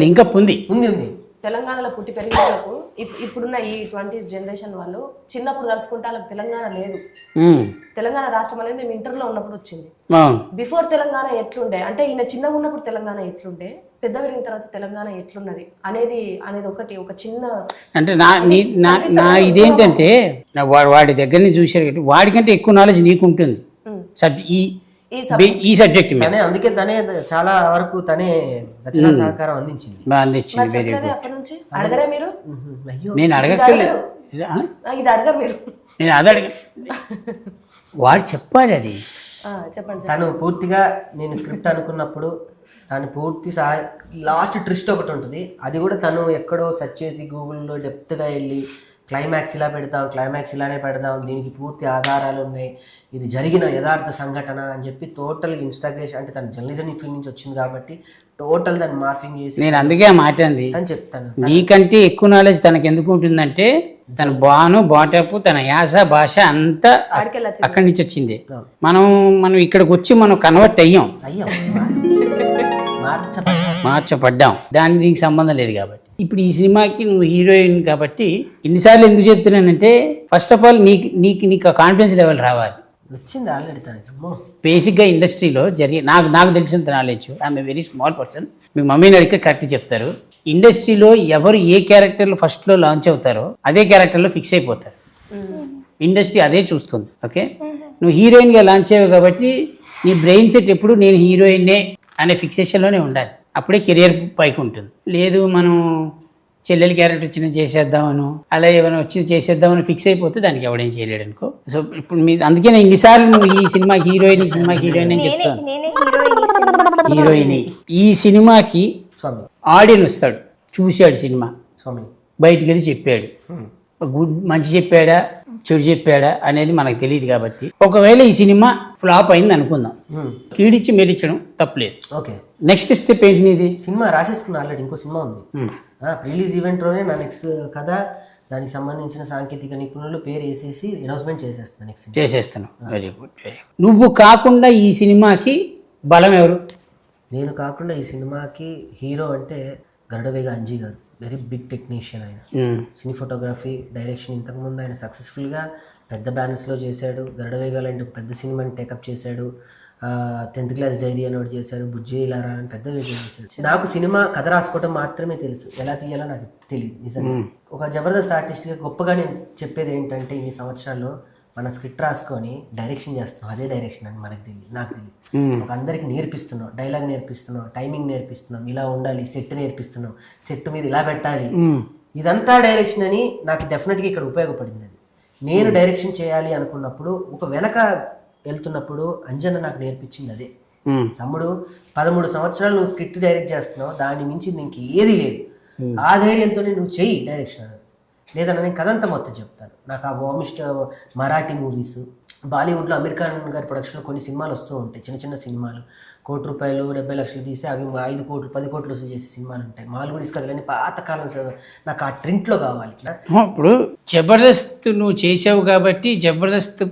లింకప్ ఉంది. తెలంగాణలో పుట్టి పెరిగిన వాళ్ళకు ఇప్పుడున్న ఈ 20s జనరేషన్ వాళ్ళు చిన్నప్పుడు తలుచుకుంటే వాళ్ళకి తెలంగాణ లేదు. తెలంగాణ రాష్ట్రం అనేది మేము ఇంటర్లో ఉన్నప్పుడు వచ్చింది. బిఫోర్ తెలంగాణ ఎట్లుండే అంటే ఈయన చిన్నగా ఉన్నప్పుడు తెలంగాణ ఎట్లుండే, పెద్ద పెరిగిన తర్వాత తెలంగాణ ఎట్లున్నది అనేది ఒకటి ఒక చిన్న అంటే నా ఇదేంటంటే వాడి దగ్గర నుంచి చూసారు, వాడికంటే ఎక్కువ నాలెడ్జ్ నీకు ఉంటుంది ఈ సబ్జెక్ట్ మీద. అందుకే తనే చాలా వరకు తనే రచనా సహకారం అందించింది. అడగరా మీరు? నేను అడగక్కర్లేదు, ఇది అడగరు మీరు. నేను అది వాడు చెప్పాలి అది. చెప్పండి. తను పూర్తిగా నేను స్క్రిప్ట్ అనుకున్నప్పుడు తను పూర్తి లాస్ట్ ట్విస్ట్ ఒకటి ఉంటుంది, అది కూడా తను ఎక్కడో సెర్చ్ చేసి గూగుల్లో డెప్త్గా వెళ్ళి క్లైమాక్స్ ఇలా పెడతాం, క్లైమాక్స్ ఇలానే పెడదాం, దీనికి పూర్తి ఆధారాలు ఉన్నాయి, ఇది జరిగిన యథార్థ సంఘటన అని చెప్పి టోటల్ ఇన్స్టాగ్రేషన్, అంటే తను జర్నలిజం ఫీల్డ్ నుంచి వచ్చింది కాబట్టి టోటల్ దాన్ని మార్ఫింగ్ చేసి. నేను అందుకే ఆ మాట అంది, అని చెప్తాను. నీకంటే ఎక్కువ నాలెడ్జ్ తనకు ఎందుకు ఉంటుందంటే తన బాటపు తన యాస భాష అంతా అక్కడి నుంచి వచ్చింది. మనం ఇక్కడికి వచ్చి మనం కన్వర్ట్ అయ్యాం, మార్చపడ్డాం, దానికి దీనికి సంబంధం లేదు. కాబట్టి ఇప్పుడు ఈ సినిమాకి నువ్వు హీరోయిన్ కాబట్టి ఇన్నిసార్లు ఎందుకు చెప్తున్నానంటే ఫస్ట్ ఆఫ్ ఆల్ నీకు కాన్ఫిడెన్స్ లెవెల్ రావాలి. వచ్చింది ఆల్రెడీ. బేసిక్గా ఇండస్ట్రీలో జరిగే నాకు తెలిసినంత knowledge, I'm a very small person, మీ మమ్మీని అడిగితే కరెక్ట్ చెప్తారు. ఇండస్ట్రీలో ఎవరు ఏ క్యారెక్టర్లో ఫస్ట్లో లాంచ్ అవుతారో అదే క్యారెక్టర్లో ఫిక్స్ అయిపోతారు. ఇండస్ట్రీ అదే చూస్తుంది. ఓకే, నువ్వు హీరోయిన్గా లాంచ్ అయ్యావు కాబట్టి నీ బ్రెయిన్ సెట్ ఎప్పుడు నేను హీరోయిన్నే అనే ఫిక్సేషన్లోనే ఉండాలి, అప్పుడే కెరియర్ పైకి ఉంటుంది. లేదు మనం చెల్లెలి క్యారెక్టర్ వచ్చిన చేసేద్దామను, అలా ఏమైనా వచ్చి చేసేద్దామని ఫిక్స్ అయిపోతే దానికి ఎవడేం చేయలేడు అనుకో. సో ఇప్పుడు అందుకే నేను ఇన్నిసార్లు నువ్వు ఈ సినిమా హీరోయిన్ అని చెప్తాను. హీరోయిన్ ఈ సినిమాకి ఆడియన్ వస్తాడు, చూశాడు సినిమా, బయటికి వెళ్ళి చెప్పాడు, మంచి చెప్పాడా చెడు చెప్పాడా అనేది మనకు తెలియదు కాబట్టి ఒకవేళ ఈ సినిమా ఫ్లాప్ అయింది అనుకుందాం, కీడిచ్చి మెరిచడం తప్పలేదు. ఓకే, నెక్స్ట్ స్టెప్ ఏంటి నీది? సినిమా రాసేసుకున్నా ఆల్రెడీ, ఇంకో సినిమా ఉంది. రిలీజ్ ఈవెంట్లోనే నా నెక్స్ట్ కథ, దానికి సంబంధించిన సాంకేతిక నిపుణులు పేరు వేసేసి అనౌన్స్మెంట్ చేసేస్తాను. నెక్స్ట్ చేసేస్తాను. Very good, very good. నువ్వు కాకుండా ఈ సినిమాకి బలం ఎవరు? నేను కాకుండా ఈ సినిమాకి హీరో అంటే గరుడవేగ అంజీ గారు, వెరీ బిగ్ టెక్నీషియన్ ఆయన. సినీ ఫోటోగ్రఫీ, డైరెక్షన్ ఇంతకుముందు ఆయన సక్సెస్ఫుల్గా పెద్ద బ్యానర్స్లో చేశాడు. గరుడవేగ లాంటి పెద్ద సినిమాని టేకప్ చేశాడు. 10th క్లాస్ డైరీ అని ఒకటి చేశాడు, బుజ్జి లారా అని పెద్ద వేగం చేశాడు. నాకు సినిమా కథ రాసుకోవడం మాత్రమే తెలుసు, ఎలా తీయాలో నాకు తెలియదు నిజంగా. ఒక జబర్దస్త్ ఆర్టిస్ట్గా గొప్పగా నేను చెప్పేది ఏంటంటే, ఈ సంవత్సరాల్లో మన స్క్రిప్ట్ రాసుకొని డైరెక్షన్ చేస్తున్నాం, అదే డైరెక్షన్ అని మనకు తెలియదు, నాకు తెలియదు. ఒక అందరికి నేర్పిస్తున్నాం, డైలాగ్ నేర్పిస్తున్నాం, టైమింగ్ నేర్పిస్తున్నాం, ఇలా ఉండాలి, సెట్ నేర్పిస్తున్నాం, సెట్ మీద ఇలా పెట్టాలి, ఇదంతా డైరెక్షన్ అని నాకు డెఫినెట్గా ఇక్కడ ఉపయోగపడింది. అది నేను డైరెక్షన్ చేయాలి అనుకున్నప్పుడు, ఒక వెనక వెళ్తున్నప్పుడు అంజన నాకు నేర్పించింది అదే. తమ్ముడు 13 సంవత్సరాలు నువ్వు స్క్రిప్ట్ డైరెక్ట్ చేస్తున్నావు, దాన్ని మించి నీకు ఏది లేదు, ఆ ధైర్యంతో నువ్వు చెయ్యి డైరెక్షన్. లేదన్నా నేను కథంతా మొత్తం చెప్తాను. నాకు ఆ వామిస్ట్ మరాఠీ మూవీస్, బాలీవుడ్లో అమీర్ ఖాన్ గారి ప్రొడక్షన్లో కొన్ని సినిమాలు వస్తూ ఉంటాయి, చిన్న చిన్న సినిమాలు, ₹1 70 లక్షలు తీసి అవి 5 కోట్లు 10 కోట్లు వసూలు చేసే సినిమాలు ఉంటాయి. మాల్గుడీస్ కథలని పాతకాలం, నాకు ఆ ట్రెంట్లో కావాలి. ఇప్పుడు జబర్దస్త్ నువ్వు చేసావు కాబట్టి జబర్దస్త్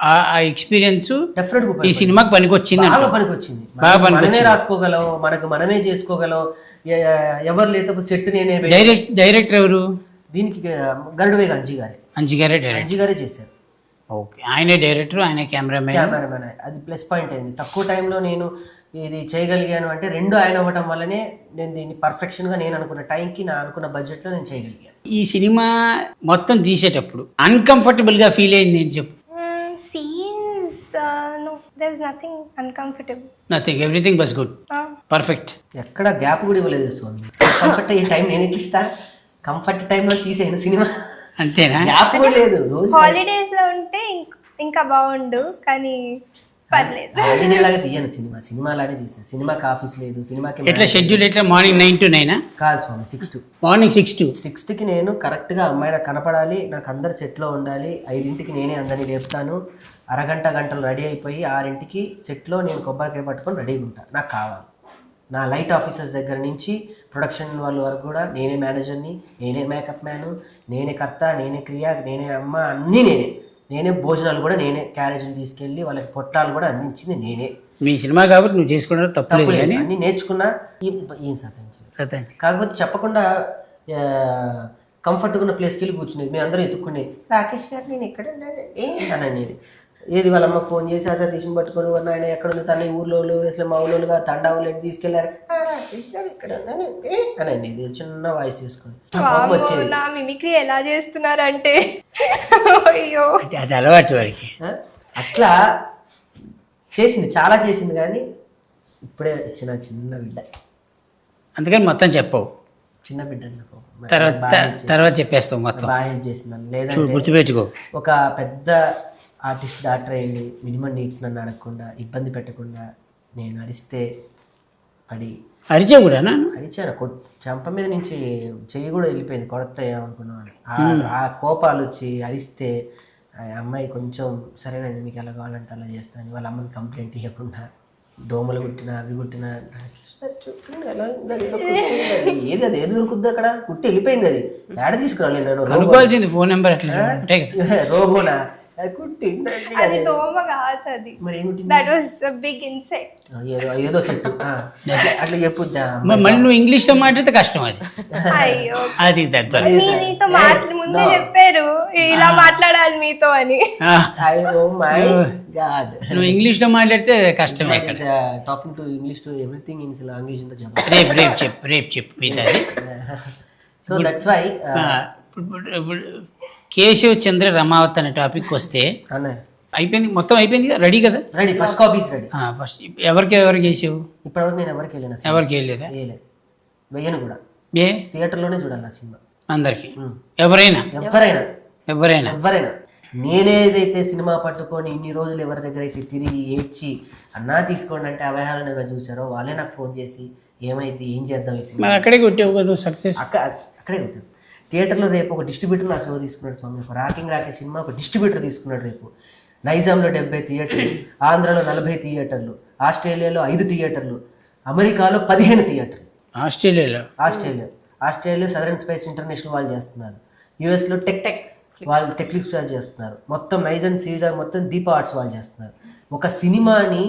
ఆ ఎక్స్పీరియన్స్ డెఫినెట్గా ఈ సినిమాకి పనికొచ్చింది. బాగా పనికొచ్చింది. మనమే రాసుకోగలం, మనకు మనమే చేసుకోగలం, ఎవరు లేకపోతే సెట్ నేనే. డైరెక్టర్ ఎవరు దీనికి? గరుడవేగ అంజీ గారే చేశారు. ఓకే, ఆయనే డైరెక్టర్, ఆయనే కెమెరామెన్. అది ప్లస్ పాయింట్ అయింది. తక్కువ టైంలో నేను ఇది చేయగలిగాను అంటే 2 ఆయన అవ్వటం వల్లనే నేను దీన్ని పర్ఫెక్షన్గా నేను అనుకున్న టైంకి, నా అనుకున్న బడ్జెట్లో నేను చేయగలిగాను. ఈ సినిమా మొత్తం తీసేటప్పుడు అన్కంఫర్టబుల్గా ఫీల్ అయింది ఏంటి చెప్పు? Scenes, no, there was nothing uncomfortable. Nothing, everything was good, perfect. ఎక్కడ గ్యాప్ కూడా ఇవ్వలేదు స్వామి. కంఫర్ట్ అయ్యే టైం నేను ఎట్లా ఇస్తా? కంఫర్ట్ టైంలో తీసేయను సినిమా, అంతేనా? గ్యాప్ కూడా లేదు. రోజు హాలిడేస్ లో ఉంటే ఇంకా బాగుండు, కానీ పర్లేదు. హాలిడే లాగా తీయను సినిమా లాగే తీసాను. సినిమాకి ఆఫీస్ లేదు, సినిమాకి ఎట్లా షెడ్యూల్ ఎట్లా? Morning 9 to 9? కాదు స్వామి, 6 to మార్నింగ్ 6 to 6కి నేను కరెక్ట్గా అమ్మాయి నాకు కనపడాలి, నాకు అందరు సెట్లో ఉండాలి. 5ంటికి నేనే అందరినీ లేపుతాను, గంటలు రెడీ అయిపోయి 6ంటికి సెట్లో నేను కొబ్బరికాయ పట్టుకొని రెడీగా ఉంటాను. నాకు కావాలి. నా లైట్ ఆఫీసర్స్ దగ్గర నుంచి ప్రొడక్షన్ వాళ్ళ వరకు కూడా నేనే మేనేజర్ని, నేనే మేకప్ మ్యాను, నేనే కర్త, నేనే క్రియ, నేనే అమ్మ, అన్నీ నేనే భోజనాలు కూడా నేనే, క్యారేజీలు తీసుకెళ్ళి వాళ్ళకి పొట్లాలు కూడా అందించింది నేనే. మీ సినిమా కాబట్టి నువ్వు చేసుకున్నా తప్పలేదు, కానీ అన్నీ నేర్చుకున్నా. ఏం సాధించాలి, కాకపోతే చెప్పకుండా కంఫర్ట్గా ఉన్న ప్లేస్కి వెళ్ళి కూర్చునేది. మేము అందరం ఎత్తుక్కునేది, రాకేష్ గారు నేను ఎక్కడ అనేది. ఏది వాళ్ళ అమ్మకు ఫోన్ చేసి ఆ సతీష్ని పట్టుకొని ఆయన ఎక్కడ ఉంది, తన ఊర్లో అసలు మా ఊళ్ళోగా తండా ఊళ్ళో తీసుకెళ్లారు అని అనేది చిన్న వాయిస్ తీసుకొని వచ్చేది. నా మిమిక్రీ ఎలా చేస్తున్నారంటే అయ్యో, అది అలవాటు వాడికి. అట్లా చేసింది, చాలా చేసింది, కానీ ఇప్పుడే చిన్న బిడ్డ, అందుకని మొత్తం చెప్పవు. చిన్న బిడ్డ తర్వాత చెప్పేస్తావు మొత్తం. బాగా హెల్ప్ చేసిందని. లేదా గుర్తుపెట్టుకో, ఒక పెద్ద ఆర్టిస్ట్ డాక్టర్ అయింది, మినిమం నీడ్స్ నన్ను అడగకుండా, ఇబ్బంది పెట్టకుండా, నేను అరిస్తే పడి అరిచా కూడా అరిచాను. చెంప మీద నుంచి చెయ్యి కూడా వెళ్ళిపోయింది, కొడతాయేమనుకున్నాను. ఆ కోపాలు వచ్చి అరిస్తే ఆ అమ్మాయి కొంచెం సరేనండి మీకు ఎలా కావాలంటే అలా చేస్తాను, వాళ్ళ అమ్మని కంప్లైంట్ ఇవ్వకుండా, దోమలు కుట్టినా అవి కుట్టినా ఏది అది ఏది దొరుకుద్ది అక్కడ, కుట్టి వెళ్ళిపోయింది. అది ఏడ తీసుకురాలి నేను, అనుకోవాల్సింది ఫోన్ నెంబర్ అట్లా రోబోనా అది దోమ కాదు, అది that was a big insect. ఏదో సెట్ అట్లా చెప్పుద్దా. మళ్ళీ నువ్వు ఇంగ్లీష్ లో మాట్లాడితే కష్టం. అది అయ్యో, అది తగ్గదు. మీతో ముందే చెప్పారు ఇలా మాట్లాడాలి మీతో అని. నువ్వు ఇంగ్లీష్ లో మాట్లాడితే కష్టమే. Talking to English to everything in language ఇంత చెప్పు. రేపు చెప్పు మిగతాది. సో దట్స్ వై కేశవ్ చంద్ర రమావత్ అనే టాపిక్ వస్తే అయిపోయింది, మొత్తం అయిపోయింది, రెడీ కదా? Ready, first copies ready. First ఎవరికి చేసావు? ఇప్పటివరకు నేను ఎవరికి వెళ్ళిన, ఎవరికి వెళ్ళలేదా? వెయ్యను కూడా. థియేటర్లోనే చూడాలి ఆ సినిమా అందరికి, ఎవరైనా. నేనేదైతే సినిమా పట్టుకొని ఇన్ని రోజులు ఎవరి దగ్గర అయితే తిరిగి ఏడ్చి అన్నా తీసుకోండి అంటే అవహేళనగా చూసారో వాళ్ళే నాకు ఫోన్ చేసి ఏమైంది, ఏం చేద్దాం ఈ సినిమా, అక్కడే కొట్టావు కదా సక్సెస్. అక్కడే కొట్టాను. థియేటర్లో రేపు ఒక డిస్ట్రిబ్యూటర్ నా షో తీసుకున్నాడు స్వామి. ఒక రాకింగ్ రాకే సినిమా ఒక డిస్ట్రిబ్యూటర్ తీసుకున్నాడు రేపు. నైజాంలో 70 థియేటర్లు, ఆంధ్రలో 40 థియేటర్లు, ఆస్ట్రేలియాలో 5 థియేటర్లు, అమెరికాలో 15 థియేటర్లు. ఆస్ట్రేలియా సదరన్ స్పేస్ ఇంటర్నేషనల్ వాళ్ళు చేస్తున్నారు. యూఎస్లో టెక్ వాళ్ళు టెక్లిక్స్ వాళ్ళు చేస్తున్నారు. మొత్తం నైజాం సీజర్ మొత్తం దీపా ఆర్ట్స్ వాళ్ళు చేస్తున్నారు. ఒక సినిమాని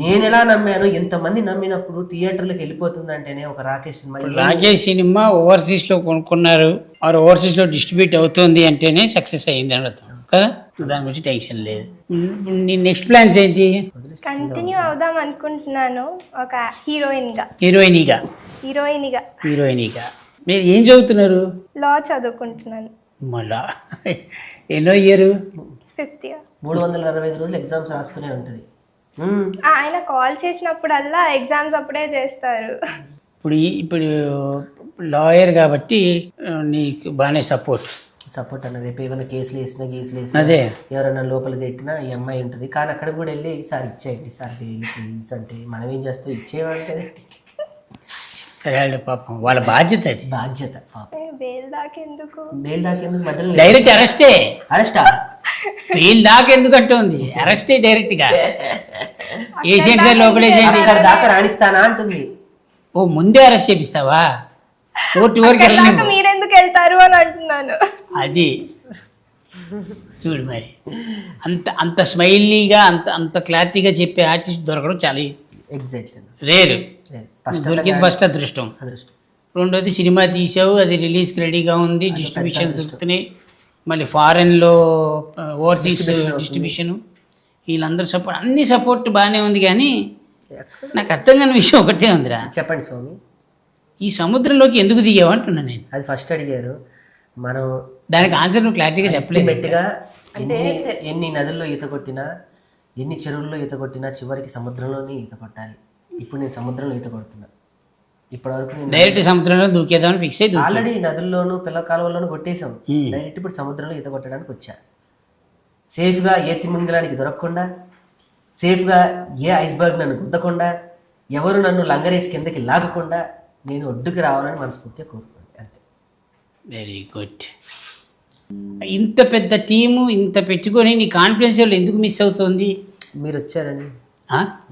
నేను ఎలా నమ్మానో ఎంతమంది నమ్మినప్పుడు థియేటర్లకు వెళ్ళిపోతుందంటేనే ఒక రాకేష్ సినిమా ఓవర్సీస్ లో కొనుక్కున్నారు, ఆర్ ఓవర్సీస్ లో డిస్ట్రిబ్యూట్ అవుతుంది అంటేనే సక్సెస్ అయ్యింది అని అర్థం కదా. దాని గురించి టెన్షన్ లేదు. నీ నెక్స్ట్ ప్లాన్స్ ఏంటి? కంటిన్యూ అవుదాం అనుకుంటున్నాను ఒక హీరోయిన్గా. మీరు ఏం చదువుతున్నారు? లా చదువుకుంటున్నాను. మళ్ళా ఎన్నో ఇయర్? 5th year. 365 రోజులు ఎగ్జామ్స్ రాస్తూనే ఉంటుంది. ఆయన కాల్ చేసినప్పుడల్లా ఎగ్జామ్స్ అప్పుడే చేస్తారు. ఇప్పుడు లాయర్ కాబట్టి నీకు బాగానే సపోర్ట్ అన్నది. రేపు ఏమైనా కేసులు వేసినా అదే ఎవరైనా లోపల తిట్టినా ఈ అమ్మాయి ఉంటుంది. కానీ అక్కడ కూడా వెళ్ళి సార్ ఇచ్చేయండి సార్ ప్లీజ్ అంటే మనం ఏం చేస్తాం, ఇచ్చేయమంటే పాపం వాళ్ళ బాధ్యత. అది బాధ్యత. బెయిల్ దాకెందుకు మధ్యలో డైరెక్ట్ అరెస్టా బెయిల్ దాకెందుకు అంటుంది? అరెస్టే డైరెక్ట్ గా ఏ సెక్షన్ లోపలేసేయండి దాకా రాణిస్తానా అంటుంది. ఓ ముందే అరెస్ట్ చేపిస్తావా? కోర్టు వరకు మీరెందుకు వెళ్తారు అని అంటున్నాను. అది చూడు మరి, అంత స్మైలీగా అంత క్లారిటీగా చెప్పే ఆర్టిస్ట్ దొరకడం చాలా రేరు. దొరికింది ఫస్ట్ అదృష్టం. రెండోది సినిమా తీసావు, అది రిలీజ్కి రెడీగా ఉంది, డిస్ట్రిబ్యూషన్ దొరుకుతున్నాయి, మళ్ళీ ఫారెన్లో ఓవర్సీస్ డిస్ట్రిబ్యూషను, వీళ్ళందరూ సపోర్ట్, అన్ని సపోర్ట్ బాగానే ఉంది. కానీ నాకు అర్థం కాని విషయం ఒకటే ఉందిరా. చెప్పండి స్వామి. ఈ సముద్రంలోకి ఎందుకు దిగావు అంటున్నా నేను. అది ఫస్ట్ అడిగారు మనం, దానికి ఆన్సర్ నువ్వు క్లారిటీగా చెప్పలేదు. గట్టిగా ఎన్ని నదుల్లో ఈత కొట్టినా, ఎన్ని చెరువుల్లో ఈత కొట్టినా చివరికి సముద్రంలోనే ఈత కొట్టాలి. ఇప్పుడు నేను సముద్రంలో ఈత కొడుతున్నా. ఇప్పటి వరకు నేను డైరెక్ట్ సముద్రంలో దూకేదామని ఫిక్స్ అయ్యి ఆల్రెడీ నదుల్లోనూ పిల్ల కాలువల్లోనూ కొట్టేశాం. డైరెక్ట్ ఇప్పుడు సముద్రంలో ఈత కొట్టడానికి వచ్చా. సేఫ్గా ఏ తిమింగలానికి దొరకకుండా, సేఫ్గా ఏ ఐస్బర్గ్ నన్ను గుద్దకుండా, ఎవరు నన్ను లంగరేసి కిందకి లాగకుండా నేను ఒడ్డుకి రావాలని మనస్ఫూర్తిగా కోరుకోండి. అంతే. Very good. ఇంత పెద్ద టీము ఇంత పెట్టుకొని నీ కాన్ఫిడెన్స్ లెవెల్ ఎందుకు మిస్ అవుతుంది? మీరు వచ్చారని.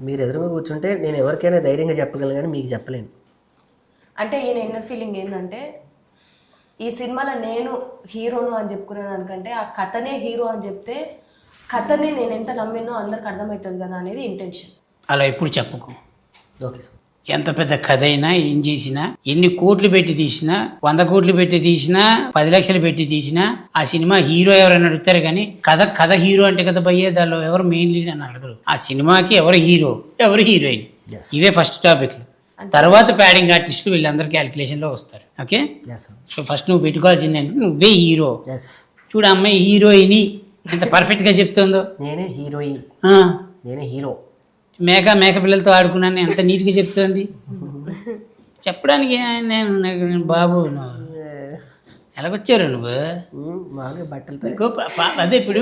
మీరు ఎదురుగా కూర్చుంటే నేను ఎవరికైనా ధైర్యంగా చెప్పగలను, కానీ మీకు చెప్పలేను. అంటే ఈయన ఇన్నర్ ఫీలింగ్ ఏంటంటే, ఈ సినిమాలో నేను హీరోను అని చెప్పుకునే దానికంటే ఆ కథనే హీరో అని చెప్తే కథని నేను ఎంత నమ్మినో అందరికి అర్థమవుతుంది కదా అనేది ఇంటెన్షన్. అలా ఎప్పుడు చెప్పుకో. Okay sir. ఎంత పెద్ద కథ అయినా, ఏం చేసినా, ఎన్ని కోట్లు పెట్టి తీసినా, 100 కోట్లు పెట్టి తీసినా, 10 లక్షలు పెట్టి తీసినా, ఆ సినిమా హీరో ఎవరైనా అడుగుతారు. కానీ కథ హీరో అంటే కదా భయ్యే, దానిలో ఎవరు మెయిన్ లీడ్ అని అడగరు. ఆ సినిమాకి ఎవరు హీరో, ఎవరు హీరోయిన్, ఇవే ఫస్ట్ టాపిక్లు. తర్వాత ప్యాడింగ్ ఆర్టిస్టులు వీళ్ళందరూ క్యాలిక్యులేషన్లో వస్తారు. ఓకే, సో ఫస్ట్ నువ్వు పెట్టుకోవాల్సింది అంటే నువ్వే హీరో. చూడు అమ్మాయి హీరోయిన్ ఎంత పర్ఫెక్ట్గా చెప్తుందో. నేనే హీరోయిన్, నేనే హీరో. మేక పిల్లలతో ఆడుకున్నాను ఎంత నీట్గా చెప్తుంది. చెప్పడానికి నేను బాబు ఎలాగొచ్చారు నువ్వు? బట్టలతో. అదే ఇప్పుడు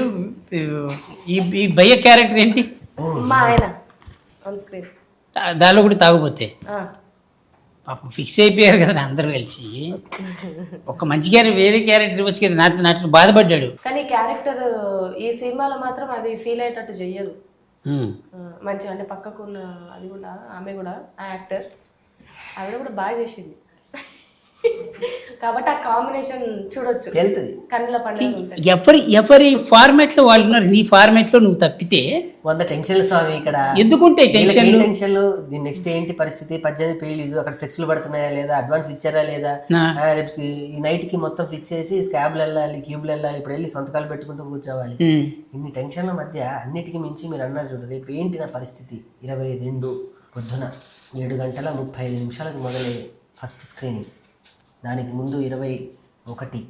ఈ భయ్య క్యారెక్టర్ ఏంటి? మా ఆయన ఆన్ స్క్రీన్ దానిలో కూడా తాగుపోతే పాపం ఫిక్స్ అయిపోయారు కదా అందరూ కలిసి. ఒక మంచి క్యారెక్టర్ వేరే క్యారెక్టర్ ఇవ్వచ్చు కదా. నాతో బాధపడ్డాడు. కానీ క్యారెక్టర్ ఈ సినిమాలో మాత్రం అది ఫీల్ అయ్యేటట్టు చెయ్యదు. మంచిగా అంటే పక్కకున్న అది కూడా, ఆమె కూడా ఆ యాక్టర్ ఆవిడ కూడా బాగా చేసింది కాబట్టి ఆ కాంబినేషన్ చూడొచ్చు, కన్నుల పండుగ. ఎవరి ఫార్మాట్ లో వాళ్ళు ఉన్నారు. నీ ఫార్మాట్ లో నువ్వు తప్పితే 100 టెన్షన్లు స్వామి ఇక్కడ. ఎందుకుంటే టెన్షన్లు దీని నెక్స్ట్ ఏంటి పరిస్థితి, 18 రిలీజ్, అక్కడ ఫ్లెక్స్లు పడుతున్నాయా లేదా, అడ్వాన్స్ ఇచ్చారా లేదా, రేపు ఈ నైట్ కి మొత్తం ఫిక్స్ చేసి స్కాబ్లు వెళ్ళాలి, క్యూబ్లు వెళ్ళాలి, ఇప్పుడు వెళ్ళి సొంతకాలు పెట్టుకుంటూ కూర్చోవాలి. ఇన్ని టెన్షన్ల మధ్య అన్నిటికీ మించి మీరు అన్నారు చూడు, రేపు ఏంటి నా పరిస్థితి. 22 పొద్దున 7:35 మొదలయ్యే ఫస్ట్ స్క్రీనింగ్. దానికి ముందు 21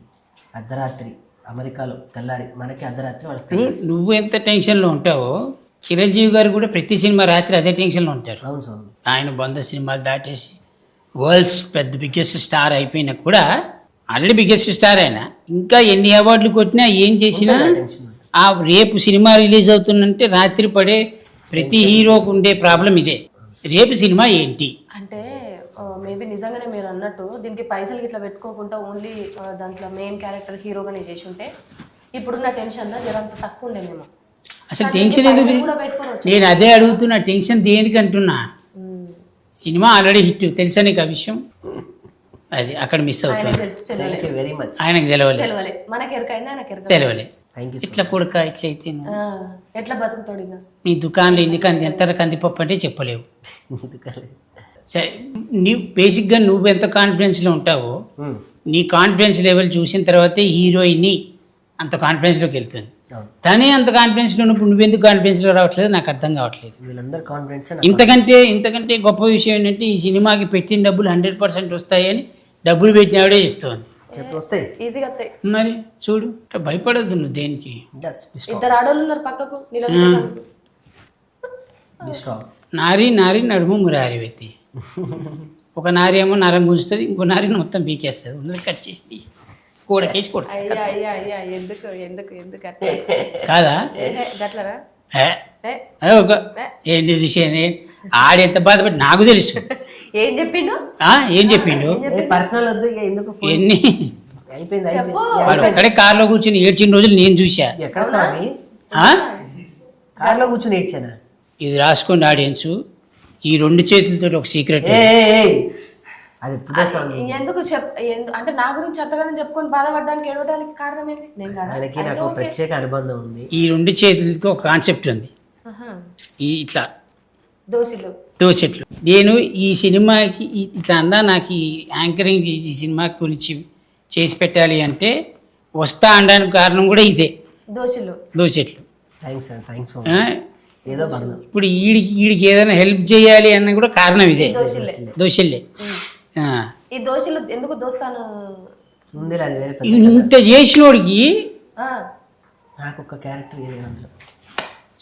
అర్ధరాత్రి అమెరికాలో తెల్లారి, మనకి అర్ధరాత్రి వాళ్ళకి. నువ్వు ఎంత టెన్షన్లో ఉంటావో చిరంజీవి గారు కూడా ప్రతి సినిమా రాత్రి అదే టెన్షన్లో ఉంటారు. అవును స్వామి. ఆయన 100 సినిమాలు దాటేసి వరల్డ్స్ పెద్ద బిగ్గెస్ట్ స్టార్ అయిపోయినా కూడా, ఆల్రెడీ బిగ్గెస్ట్ స్టార్ అయినా ఇంకా ఎన్ని అవార్డులు కొట్టినా ఏం చేసినా, ఆ రేపు సినిమా రిలీజ్ అవుతుందంటే రాత్రి పడే ప్రతి హీరోకు ఉండే ప్రాబ్లం ఇదే. రేపు సినిమా ఏంటి అంటే మేబీ నిజంగానే మీరు అన్నట్టు దీనికి పైసలు ఇట్లా పెట్టుకోకుండా ఓన్లీ దాంట్లో మెయిన్ క్యారెక్టర్ హీరోగానే చేసి ఉంటే ఇప్పుడున్న టెన్షన్ జరంత తక్కువ ఉండేమేమో. అసలు టెన్షన్ ఎందుకు? కూడా పెట్టుకోవచ్చు. నేను అదే అడుగుతున్నా, టెన్షన్ దేనికి అంటున్నా. సినిమా ఆల్రెడీ హిట్, తెలుసా నీకు ఆ విషయం? అది అక్కడ మిస్ అవుతుంది. Thank you very much. ఆయనకు తెలవలే, తెలవలే, మనకి ఎరకైందా ఆయనకి ఎరక. తెలవలే. Thank you. ఇట్లా కొడుక ఇట్లయితే ఎట్లా బతుకుతాడు ఇంకా? మీ దుకాణంలో ఎన్ని కంది ఎంత కందిపప్పు అంటే చెప్పలేవు. సరే, నీ బేసిక్గా నువ్వు ఎంత కాన్ఫిడెన్స్లో ఉంటావో నీ కాన్ఫిడెన్స్ లెవెల్ చూసిన తర్వాతే హీరోయిన్ని అంత కాన్ఫిడెన్స్లోకి వెళ్తుంది. తనే అంత కాన్ఫిడెన్స్లో ఉన్నప్పుడు నువ్వెందుకు కాన్ఫిడెన్స్లో రావట్లేదు నాకు అర్థం కావట్లేదు. వీళ్ళందరూ కాన్ఫిడెన్స్. ఇంతకంటే గొప్ప విషయం ఏంటంటే ఈ సినిమాకి పెట్టిన డబ్బులు 100% వస్తాయని డబ్బులు పెట్టినవాడే చెప్తోంది. వస్తాయి, ఈజీగా వస్తాయి. మరి చూడు, భయపడద్దు నువ్వు దేనికి. ఇద్దరు ఆడోళ్ళు ఉన్నారు పక్కకు నిలబడి. నారి నడుము మురారి వ్యక్తి. ఒక నారి ఏమో నరం గుంజుతుంది, ఇంకో నారిని మొత్తం పీకేస్తుంది. ఉన్నది కట్ చేసి తీసి కూడకేసి కొడు. అయ్యా ఎందుకు ఎందుకు ఎందుకు అట్లా? కాదా? గట్లరా? ఏంటి విషయం? ఆడెంత బాధపడి నాకు తెలుసు. ఏం చెప్పిండు? ఏం చెప్పిండు? పర్సనల్ వద్దు ఎందుకు. ఎన్ని అయిపోయింది. వాడు ఒక్కడే కార్లో కూర్చొని ఏడ్చిన రోజులు నేను చూసా. ఎక్కడ స్వామి? కార్లో కూర్చొని ఏడ్చానా? ఇది రాసుకోండి ఆడియన్స్, ఈ 2 చేతులతో ఒక సీక్రెట్. అది ఎందుకు అంటే నా గురించి అంతగానో చెప్పుకొని బాధపడడానికి ఏడవడానికి కారణం ఏంటి? నేను ఆయనకి నాకు ప్రత్యేక అనుబంధం ఉంది. ఈ 2 చేతులకి ఒక కాన్సెప్ట్ ఉంది. ఈ ఇట్లా దోసెట్లు. నేను ఈ సినిమాకి ఇట్లా అన్నా, నాకు ఈ యాంకరింగ్ ఈ సినిమా గురించి చేసి పెట్టాలి అంటే వస్తా అనడానికి కారణం కూడా ఇదే, దోసెట్లు. థ్యాంక్స్. ఏదో బంధం. ఇప్పుడు వీడికి ఏదైనా హెల్ప్ చేయాలి అన్న కూడా కారణం ఇదే, దోషులే. ఈ దోషులు ఎందుకు దోస్తాను ఇంత చేసినోడికి నాకు ఒక క్యారెక్టర్ అందులో.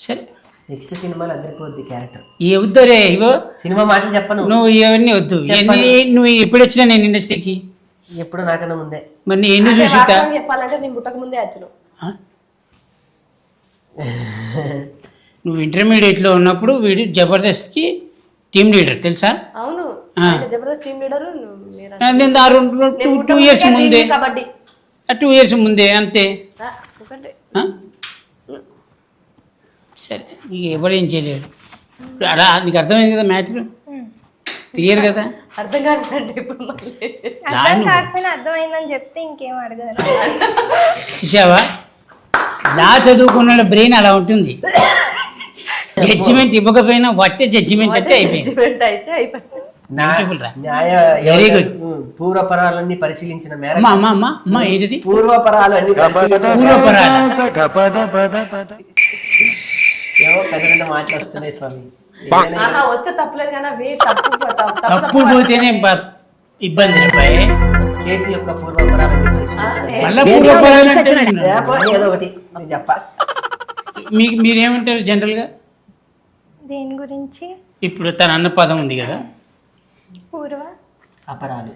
సరే, నెక్స్ట్ సినిమాలో అదిరిపోద్ది క్యారెక్టర్. వద్దురే ఇవో సినిమా మాటలు చెప్పను, నువ్వు ఇవన్నీ వద్దు. నువ్వు ఎప్పుడు వచ్చినా నేను ఇండస్ట్రీకి ఎప్పుడు నాకన్నా ముందే. మరి నేను ఎన్ని చూసి చెప్పాలంటే నేను పుట్టక ముందే వచ్చాను. నువ్వు ఇంటర్మీడియట్లో ఉన్నప్పుడు వీడు జబర్దస్త్కి టీమ్ లీడర్ తెలుసా? అవును, జబర్దస్త్ టీమ్ లీడర్. 2 years ముందే, 2 years ముందే అంతే. సరే, నీకు ఎవరేం చేయలేడు. అలా నీకు అర్థమైంది కదా మ్యాటర్, క్లియర్ కదా? అర్థం కాలేదంటే ఇప్పుడు అర్థమైందని చెప్తే ఇంకేం అడగదు. చూసావా, లా చదువుకున్న బ్రెయిన్ అలా ఉంటుంది. జడ్జిమెంట్ ఇవ్వకపోయినా వట్టే జడ్జిమెంట్ అంటే అయిపోయింది. Very good. పూర్వపరాలన్నీ పరిశీలించిన మేర ఏంటిది పూర్వపరాలన్నీ పెద్ద పెద్ద మాటలు వస్తున్నాయి స్వామి. వస్తే తప్పలేదు కానీ తప్పు పోతేనే ఇబ్బంది. కేసు యొక్క పూర్వపరాలన్నీ ఏదో ఒకటి చెప్ప. మీరేమంటారు జనరల్గా దేని గురించి? ఇప్పుడు తన అన్న పదం ఉంది కదా, అపరాలు.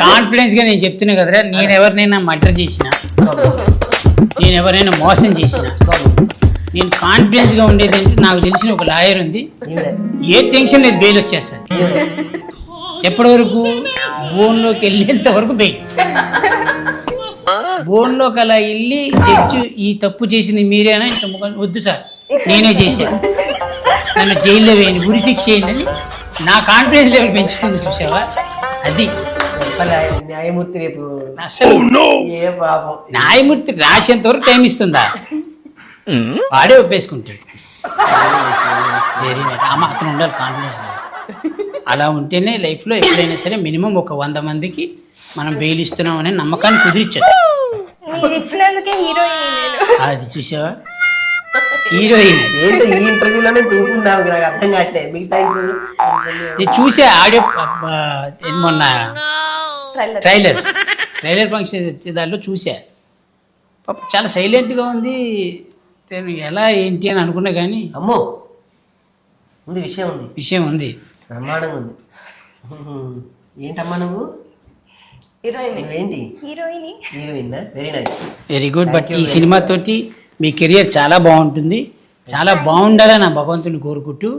కాన్ఫిడెన్స్ గా నేను చెప్తున్నా కదరా, నేను ఎవరినైనా మర్డర్ చేసినా, నేను ఎవరైనా మోసం చేసినా, నేను కాన్ఫిడెన్స్ గా ఉండేది అంటే నాకు తెలిసిన ఒక లాయర్ ఉంది, ఏ టెన్షన్ లేదు, బెయిల్ వచ్చేస్తాను. ఎప్పటి వరకు? బోన్లోకి వెళ్ళేంత వరకు బెయిల్. బోన్లోకి అలా వెళ్ళి జడ్జి ఈ తప్పు చేసింది మీరేనా, ఇంత వద్దు సార్ నేనే చేశాను, నన్ను జైల్లో వేయండి, ఉరి శిక్ష చేయండి అని నా కాన్ఫిడెన్స్ లెవెల్ పెంచుతుంది. చూసావా, అది న్యాయమూర్తి రేపు అసలు న్యాయమూర్తి రాసేంత వరకు టైం ఇస్తుందా? వాడే ఒప్పేసుకుంటాడు. Very night. ఆ మాత్రం ఉండాలి కాన్ఫిడెన్స్. అలా ఉంటేనే లైఫ్లో ఎప్పుడైనా సరే మినిమం ఒక 100 మందికి మనం బెయిల్ ఇస్తున్నాం అనే నమ్మకాన్ని కుదిరించచ్చు. అది చూసావా, హీరోయిన్ ఈ ఇంటర్వ్యూలోనే చూపుకున్నావు, నాకు అర్థం కావట్లేదు. మిగతా చూసే ఆడియో మొన్న ట్రైలర్ ఫంక్షన్ వచ్చే దాంట్లో చూసా. పాప చాలా సైలెంట్గా ఉంది, ఎలా ఏంటి అని అనుకున్నా కానీ అమ్మో ఉంది, విషయం ఉంది, బ్రహ్మాండంగా ఉంది. ఏంటమ్మా నువ్వు? ఏంటి heroine? Very nice, very good. But ఈ సినిమా తోటి మీ కెరియర్ చాలా బాగుంటుంది, చాలా బాగుండాలని నా భగవంతుని కోరుకుంటూ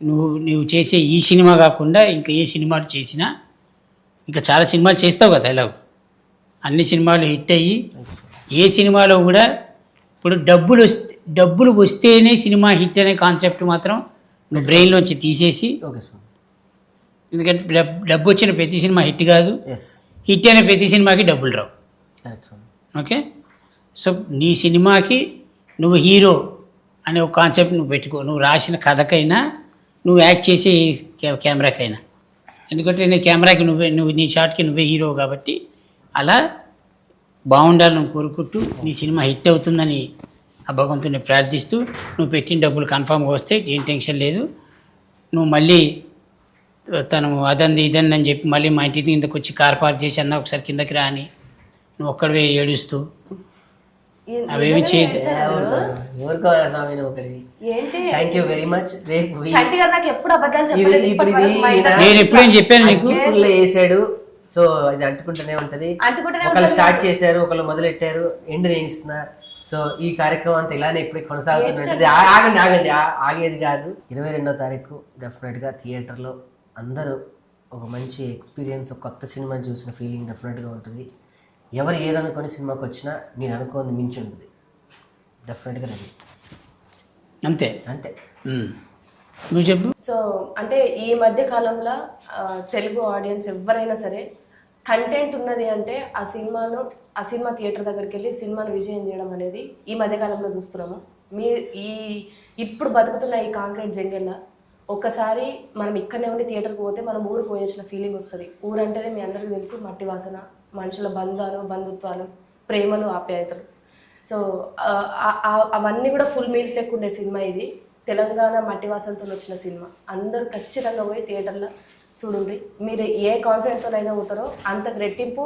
నువ్వు చేసే ఈ సినిమా కాకుండా ఇంకా ఏ సినిమాలు చేసినా, ఇంకా చాలా సినిమాలు చేస్తావు కదా ఎలాగో, అన్ని సినిమాలు హిట్ అయ్యి ఏ సినిమాలో కూడా ఇప్పుడు డబ్బులు వస్తేనే సినిమా హిట్ అనే కాన్సెప్ట్ మాత్రం నువ్వు బ్రెయిన్లోంచి తీసేసి, ఓకే స్వామి. ఎందుకంటే డబ్బు వచ్చిన ప్రతి సినిమా హిట్ కాదు, ఎస్, హిట్ అయిన ప్రతి సినిమాకి డబ్బులు రావు. కరెక్ట్ స్వామి. ఓకే, సో నీ సినిమాకి నువ్వు హీరో అనే ఒక కాన్సెప్ట్ నువ్వు పెట్టుకో, నువ్వు రాసిన కథకైనా నువ్వు యాక్ట్ చేసే కెమెరాకైనా, ఎందుకంటే నీ కెమెరాకి నువ్వు నీ షాట్కి నువ్వే హీరో కాబట్టి అలా బాగుండాలని కోరుకుంటూ నీ సినిమా హిట్ అవుతుందని ఆ భగవంతుని ప్రార్థిస్తూ, నువ్వు పెట్టిన డబ్బులు కన్ఫామ్గా వస్తే ఏం టెన్షన్ లేదు. నువ్వు మళ్ళీ తను అదంది ఇదంది అని చెప్పి మళ్ళీ మా ఇంటి కిందకు వచ్చి కార్ పార్క్ చేసి అన్న ఒకసారి కిందకి రా అని నువ్వు ఒక్కడివే ఏడుస్తూ అవేమి చేయదు. ఊరుకోవాలా స్వామి నువ్వు ఒకటి. ఏంటి థ్యాంక్ యూ వెరీ మచ్. రేపు చంటి గారు నాకు ఎప్పుడు అబద్ధాలు ఇది చెప్పలేదు ఇప్పుడు ఇప్పటి వరకు మా ఇది ఇంట్లో. నేను ఎప్పుడేం చెప్పాను నీకు? అగ్గిపుల్ల వేసాడు, సో ఇది అంటుకుంటూనే ఉంటది. అంటుకుంటూనే ఒకళ్ళు ఉంటది. స్టార్ట్ చేశారు, ఒకళ్ళు మొదలెట్టారు, ఎండ్ నేను ఇస్తున్నా. సో ఈ కార్యక్రమం అంతా ఇలానే ఇప్పుడు కొనసాగుతుంటుంది. ఆగండి ఆగండి, ఆగేది కాదు. 22వ తారీఖు డెఫినెట్గా థియేటర్లో అందరూ ఒక మంచి ఎక్స్పీరియన్స్, ఒక కొత్త సినిమా చూసిన ఫీలింగ్ డెఫినెట్గా ఉంటుంది. ఎవరు ఏదనుకొని సినిమాకి వచ్చినా మీరు అనుకోని మించి ఉంటుంది. డెఫినెట్గా రండి, అంతే అంతే. నువ్వు చెప్పు. సో అంటే ఈ మధ్య కాలంలో తెలుగు ఆడియన్స్ ఎవరైనా సరే కంటెంట్ ఉన్నది అంటే ఆ సినిమా థియేటర్ దగ్గరికి వెళ్ళి సినిమాను విజయం చేయడం అనేది ఈ మధ్య కాలంలో చూస్తున్నాము. ఇప్పుడు బతుకుతున్న ఈ కాంక్రీట్ జంగెల్లా ఒక్కసారి మనం ఇక్కడనే ఉండి థియేటర్కి పోతే మనం ఊరు పోయొచ్చిన ఫీలింగ్ వస్తుంది. ఊరంటేనే మీ అందరికీ తెలుసు, మట్టి వాసన, మనుషుల బంధాలు, బంధుత్వాలు, ప్రేమలు, ఆప్యాయతలు. సో అవన్నీ కూడా ఫుల్ మీల్స్ లెక్క ఉండే సినిమా ఇది. తెలంగాణ మట్టి వాసనతో వచ్చిన సినిమా. అందరూ ఖచ్చితంగా పోయి థియేటర్లో చూడండి. మీరు ఏ కాన్ఫిడెంట్తోనైనా పోతారో అంత రెట్టింపు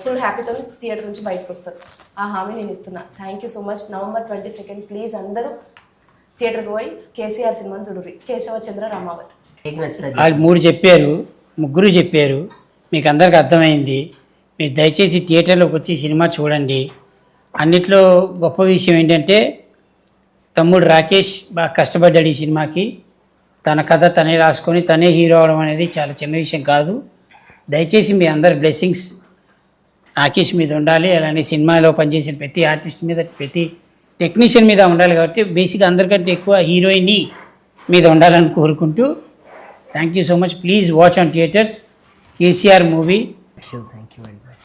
ఫుల్ హ్యాపీతో థియేటర్ నుంచి బయటకు వస్తారు. ఆ హామీ నేను ఇస్తున్నా. Thank you so much. November 22 please అందరూ థియేటర్కి పోయి కేసీఆర్ సినిమాని చూడండి. కేశవచంద్ర రామావత్. మీకు నచ్చుతుంది. వాళ్ళు ముగ్గురు చెప్పారు, మీకు అందరికి అర్థమైంది. మీరు దయచేసి థియేటర్లోకి వచ్చి సినిమా చూడండి. అన్నిట్లో గొప్ప విషయం ఏంటంటే తమ్ముడు రాకేష్ బాగా కష్టపడ్డాడు ఈ సినిమాకి. తన కథ తనే రాసుకొని తనే హీరో అవడం అనేది చాలా చిన్న విషయం కాదు. దయచేసి మీ అందరి బ్లెస్సింగ్స్ రాకేష్ మీద ఉండాలి, అలానే సినిమాలో పనిచేసిన ప్రతి ఆర్టిస్ట్ మీద, ప్రతి టెక్నీషియన్ మీద ఉండాలి. కాబట్టి బేసిక్గా అందరికంటే ఎక్కువ హీరోయిన్ మీద ఉండాలని కోరుకుంటూ thank you so much. Please watch on theatres KCR movie. Thank you.